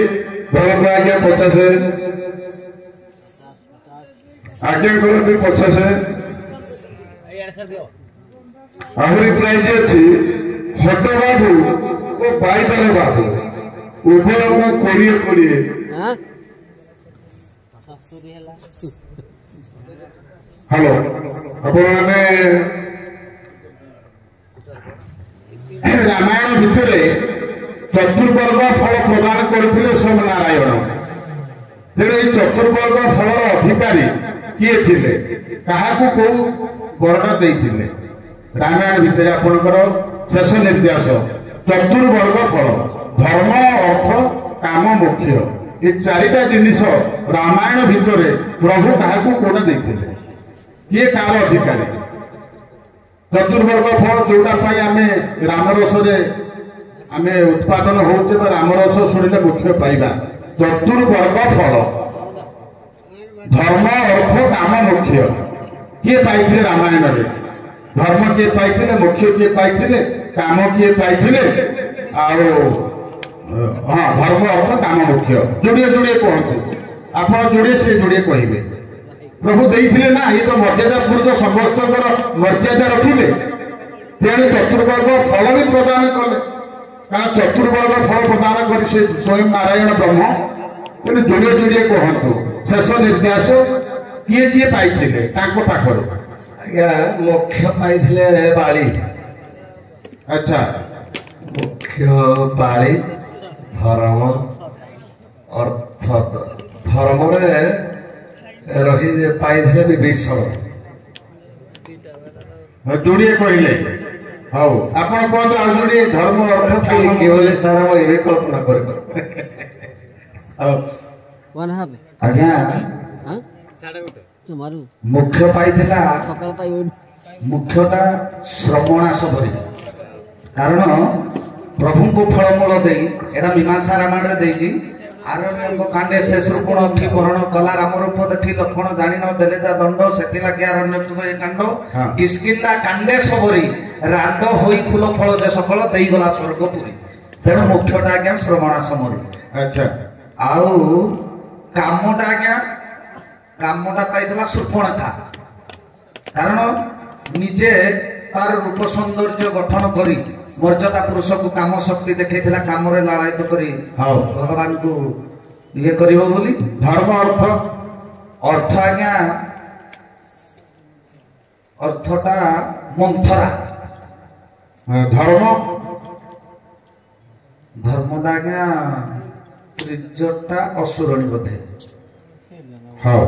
ଭରତ ଆଜ୍ଞା 50 ଆଜ୍ଞାଙ୍କର ବି 50 ଆହୁରି ପ୍ରାଇଜ ଅଛି ହଟ ବାବୁ ଓ ବାଇଦର ବାବୁ ଉଭୟଙ୍କୁ 20 ହ୍ୟାଲୋ ଆପଣମାନେ ରାମାୟଣ ଭିତରେ ଚତୁର୍ବର୍ଗ ଫଳ ପ୍ରଦାନ କରିଥିଲେ ସୋମନାରାୟଣ। ତେଣୁ ଏହି ଚତୁର୍ବର୍ଗ ଫଳର ଅଧିକାରୀ କିଏ ଥିଲେ କାହାକୁ କୋଉ ବରଟା ଦେଇଥିଲେ ରାମାୟଣ ଭିତରେ ଆପଣଙ୍କର ଶେଷ ନିର୍ଦ୍ଦେଶ ଚତୁର୍ବର୍ଗ ଫଳ ଧର୍ମ ଅର୍ଥ କାମ ମୋକ୍ଷ ଏ 4ଟା ଜିନିଷ ରାମାୟଣ ଭିତରେ ପ୍ରଭୁ କାହାକୁ କୋଉଟା ଦେଇଥିଲେ କିଏ କାହାର ଅଧିକାରୀ ଚତୁର୍ବର୍ଗ ଫଳ ଯୋଉଟା ପାଇଁ ଆମେ ରାମରସରେ ଆମେ ଉତ୍ପାଦନ ହଉଛେ ବା ରାମରସ ଶୁଣିଲେ ମୁଖ୍ୟ ପାଇବା ଚତୁର୍ବର୍ଗ ଫଳ ଧର୍ମ ଅର୍ଥ କାମ ମୋକ୍ଷ କିଏ ପାଇଥିଲେ ରାମାୟଣରେ ଧର୍ମ କିଏ ପାଇଥିଲେ ମୋକ୍ଷ କିଏ ପାଇଥିଲେ କାମ କିଏ ପାଇଥିଲେ ଆଉ ହଁ ଧର୍ମ ଅର୍ଥ କାମ ମୋକ୍ଷ ଯୋଡ଼ିଏ ଯୋଡ଼ିଏ କୁହନ୍ତୁ ଆପଣ ଯୋଡ଼ିଏ ସେ ଯୋଡ଼ିଏ କହିବେ ପ୍ରଭୁ ଦେଇଥିଲେ ନା ଇଏ ତ ମର୍ଯ୍ୟାଦା ପୁରୁଷ ସମସ୍ତଙ୍କର ମର୍ଯ୍ୟାଦା ରଖିଲେ ତେଣୁ ଚତୁର୍ବର୍ଗ ଫଳ ବି ପ୍ରଦାନ କଲେ କାରଣ ଚତୁର୍ବର୍ଗ ଫଳ ପ୍ରଦାନ କରି ସେ ସ୍ୱୟଂ ନାରାୟଣ ବ୍ରହ୍ମ ତେଣୁ ଯୋଡ଼ିଏ ଯୋଡ଼ିଏ କୁହନ୍ତୁ ଶେଷ ନିର୍ଦ୍ଦେଶ କିଏ କିଏ ପାଇଥିଲେ ତାଙ୍କ ପାଖରୁ ଆଜ୍ଞା ମୋକ୍ଷ ପାଇଥିଲେ ବାଳି ଆଚ୍ଛା ମୋକ୍ଷ ବାଳି ଧର୍ମ ଅର୍ଥ ଧର୍ମରେ ରହି ପାଇଥିଲେ ବିଭୀଷଣ ଯୋଡ଼ିଏ କହିଲେ ହଉ ଆପଣ କୁହନ୍ତୁ ଆଉ ଯୋଡ଼ିଏ ଧର୍ମ ଅର୍ଥ କିଭଳି ସାର୍ ମୁଁ ଏବେ କଳ୍ପନା କରିପାରୁ ଆଜ୍ଞା ମୁଖ୍ୟ ପାଇଥିଲା ମୁଖ୍ୟଟା ଶ୍ରବଣାସ ଭରି କାରଣ ପ୍ରଭୁଙ୍କୁ ଫଳମୂଳ ଦେଇ ଏଇଟା ମୀମାଂସା ରାମାୟଣରେ ଦେଇଛି ଆରଣ୍ୟଙ୍କ କାଣ୍ଡେ ସେ ଶୃଗୁଣ ଅକ୍ଷି ବରଣ କଲା ରାମ ରୂପ ଦେଖି ଲକ୍ଷ୍ମଣ ଜାଣି ନ ଦେଲେ ଯା ଦଣ୍ଡ ସେଥିଲାଗି ଆରଣ୍ୟକ ଏ କାଣ୍ଡ କିସ୍କିନ୍ଦା କାଣ୍ଡେ ସବରି ରାଣ୍ଡ ହୋଇ ଫୁଲ ଫଳ ଯେ ସକଳ ଦେଇଗଲା ସ୍ୱର୍ଗପୁରୀ ତେଣୁ ମୁଖ୍ୟଟା ଆଜ୍ଞା ଶ୍ରବଣାସ ମରି ଆଚ୍ଛା ଆଉ କାମଟା ଆଜ୍ଞା କାମଟା ପାଇଥିଲା ଶୂର୍ପଣଖା କାରଣ ନିଜେ ତାର ରୂପ ସୌନ୍ଦର୍ଯ୍ୟ ଗଠନ କରି ମର୍ଯ୍ୟାଦା ପୁରୁଷକୁ କାମ ଶକ୍ତି ଦେଖେଇଥିଲା କାମରେ ଲାଳାୟିତ କରି ଭଗବାନଙ୍କୁ ଇଏ କରିବ ବୋଲି ଧର୍ମ ଅର୍ଥ ଅର୍ଥ ଆଜ୍ଞା ଅର୍ଥଟା ମନ୍ଥରା ଧର୍ମଟା ଆଜ୍ଞା ତ୍ରିଜଟା ଅସୁରଣୀ ବୋଧେ ହଉ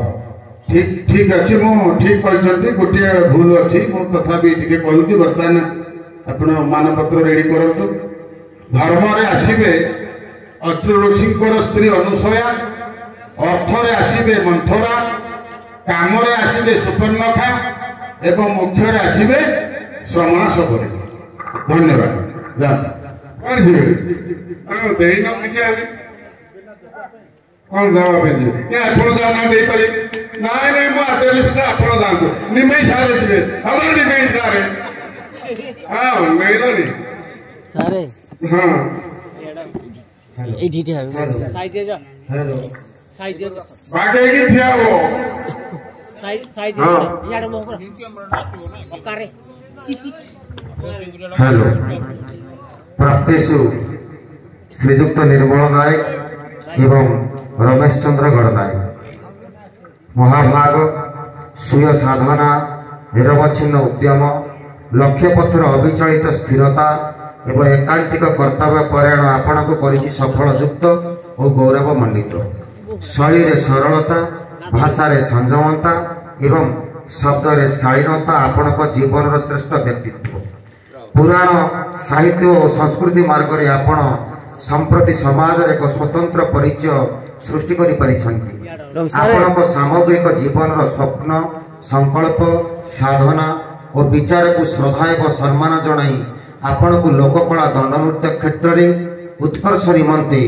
ଠିକ ଅଛି ମୁଁ ଠିକ କହିଛନ୍ତି ଗୋଟିଏ ଭୁଲ ଅଛି ମୁଁ ତଥାପି ଟିକେ କହୁଛି ବର୍ତ୍ତମାନ ଆପଣ ମାନପତ୍ର ରେଡି କରନ୍ତୁ ଧର୍ମରେ ଆସିବେ ଅତ୍ରି ଋଷିଙ୍କର ସ୍ତ୍ରୀ ଅନୁସୟା ଅର୍ଥରେ ଆସିବେ ମନ୍ଥରା କାମରେ ଆସିବେ ସୁପର୍ଣ୍ଣଖା ଏବଂ ମୁଖ୍ୟରେ ଆସିବେ ଶ୍ରମଣା ସବରୀ ଧନ୍ୟବାଦ କଣ ଯିବେ ଦେଇନ କିଛି ଆମେ କଣ ଦେବା ପାଇଁ ଯିବେ ଆପଣ ଯାଉନା ଦେଇପାରିବେ ନାଇଁ ନାଇଁ ମୁଁ ଆଦେଶ ସୁଦ୍ଧା ଆପଣ ଯାଆନ୍ତୁ ନିମେଇ ସାରେ ଯିବେ ଆମର ନିମେଇ ସାରେ ହଁ ମିଳିଲନି ସାରେ ହଁ ଏଇଠି ଠିଆ ସାଇଜ ଯା ସାଇଜ ବାଗେଇକି ଠିଆ ହୁଅ ସାଇଜ ଇଆଡେ ମୋ ଅକାରେ हेलो प्राप्तेषु श्रीजुक्त निर्मल नायक एवं रमेश चंद्र गणनायक महाभाग स्वीय साधना निरवच्छिन्न उद्यम लक्ष्यपथर अविचलित स्थिरता एवं एकांतिक कर्तव्य परायण आपण को करिछि सफल युक्त और गौरव मंडित शैली रे सरलता भाषा रे संयमता एवं शब्द रे शालीनता आपण को जीवन रो श्रेष्ठ व्यक्तित्व पुराण साहित्य और संस्कृति मार्ग रे आपण संप्रति समाज रे एक स्वतंत्र परिचय सृष्टि करि परिछंती ଆପଣଙ୍କ ସାମଗ୍ରିକ ଜୀବନର ସ୍ୱପ୍ନ ସଂକଳ୍ପ ସାଧନା ଓ ବିଚାରକୁ ଶ୍ରଦ୍ଧା ଏବଂ ସମ୍ମାନ ଜଣାଇ ଆପଣଙ୍କୁ ଲୋକକଳା ଦଣ୍ଡନୃତ୍ୟ କ୍ଷେତ୍ରରେ ଉତ୍କର୍ଷ ନିମନ୍ତେ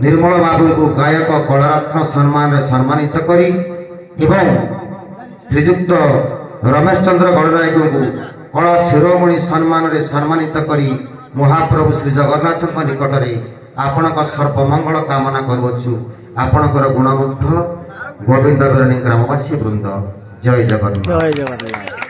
ନିର୍ମଳ ବାବୁଙ୍କୁ ଗାୟକ କଳାରତ୍ନ ସମ୍ମାନରେ ସମ୍ମାନିତ କରି ଏବଂ ଶ୍ରୀଯୁକ୍ତ ରମେଶ ଚନ୍ଦ୍ର ଗଣନାୟକଙ୍କୁ କଳା ଶିରୋମଣି ସମ୍ମାନରେ ସମ୍ମାନିତ କରି ମହାପ୍ରଭୁ ଶ୍ରୀ ଜଗନ୍ନାଥଙ୍କ ନିକଟରେ ଆପଣଙ୍କ ସର୍ବମଙ୍ଗଳ କାମନା କରୁଅଛୁ। ଆପଣଙ୍କର ଗୁଣମୁଗ୍ଧ ଗୋବିନ୍ଦ ବିରଣୀ ଗ୍ରାମବାସୀ ବୃନ୍ଦ। ଜୟ ଜଗନ୍ନାଥ। ଜୟ ଜଗନ୍ନାଥ।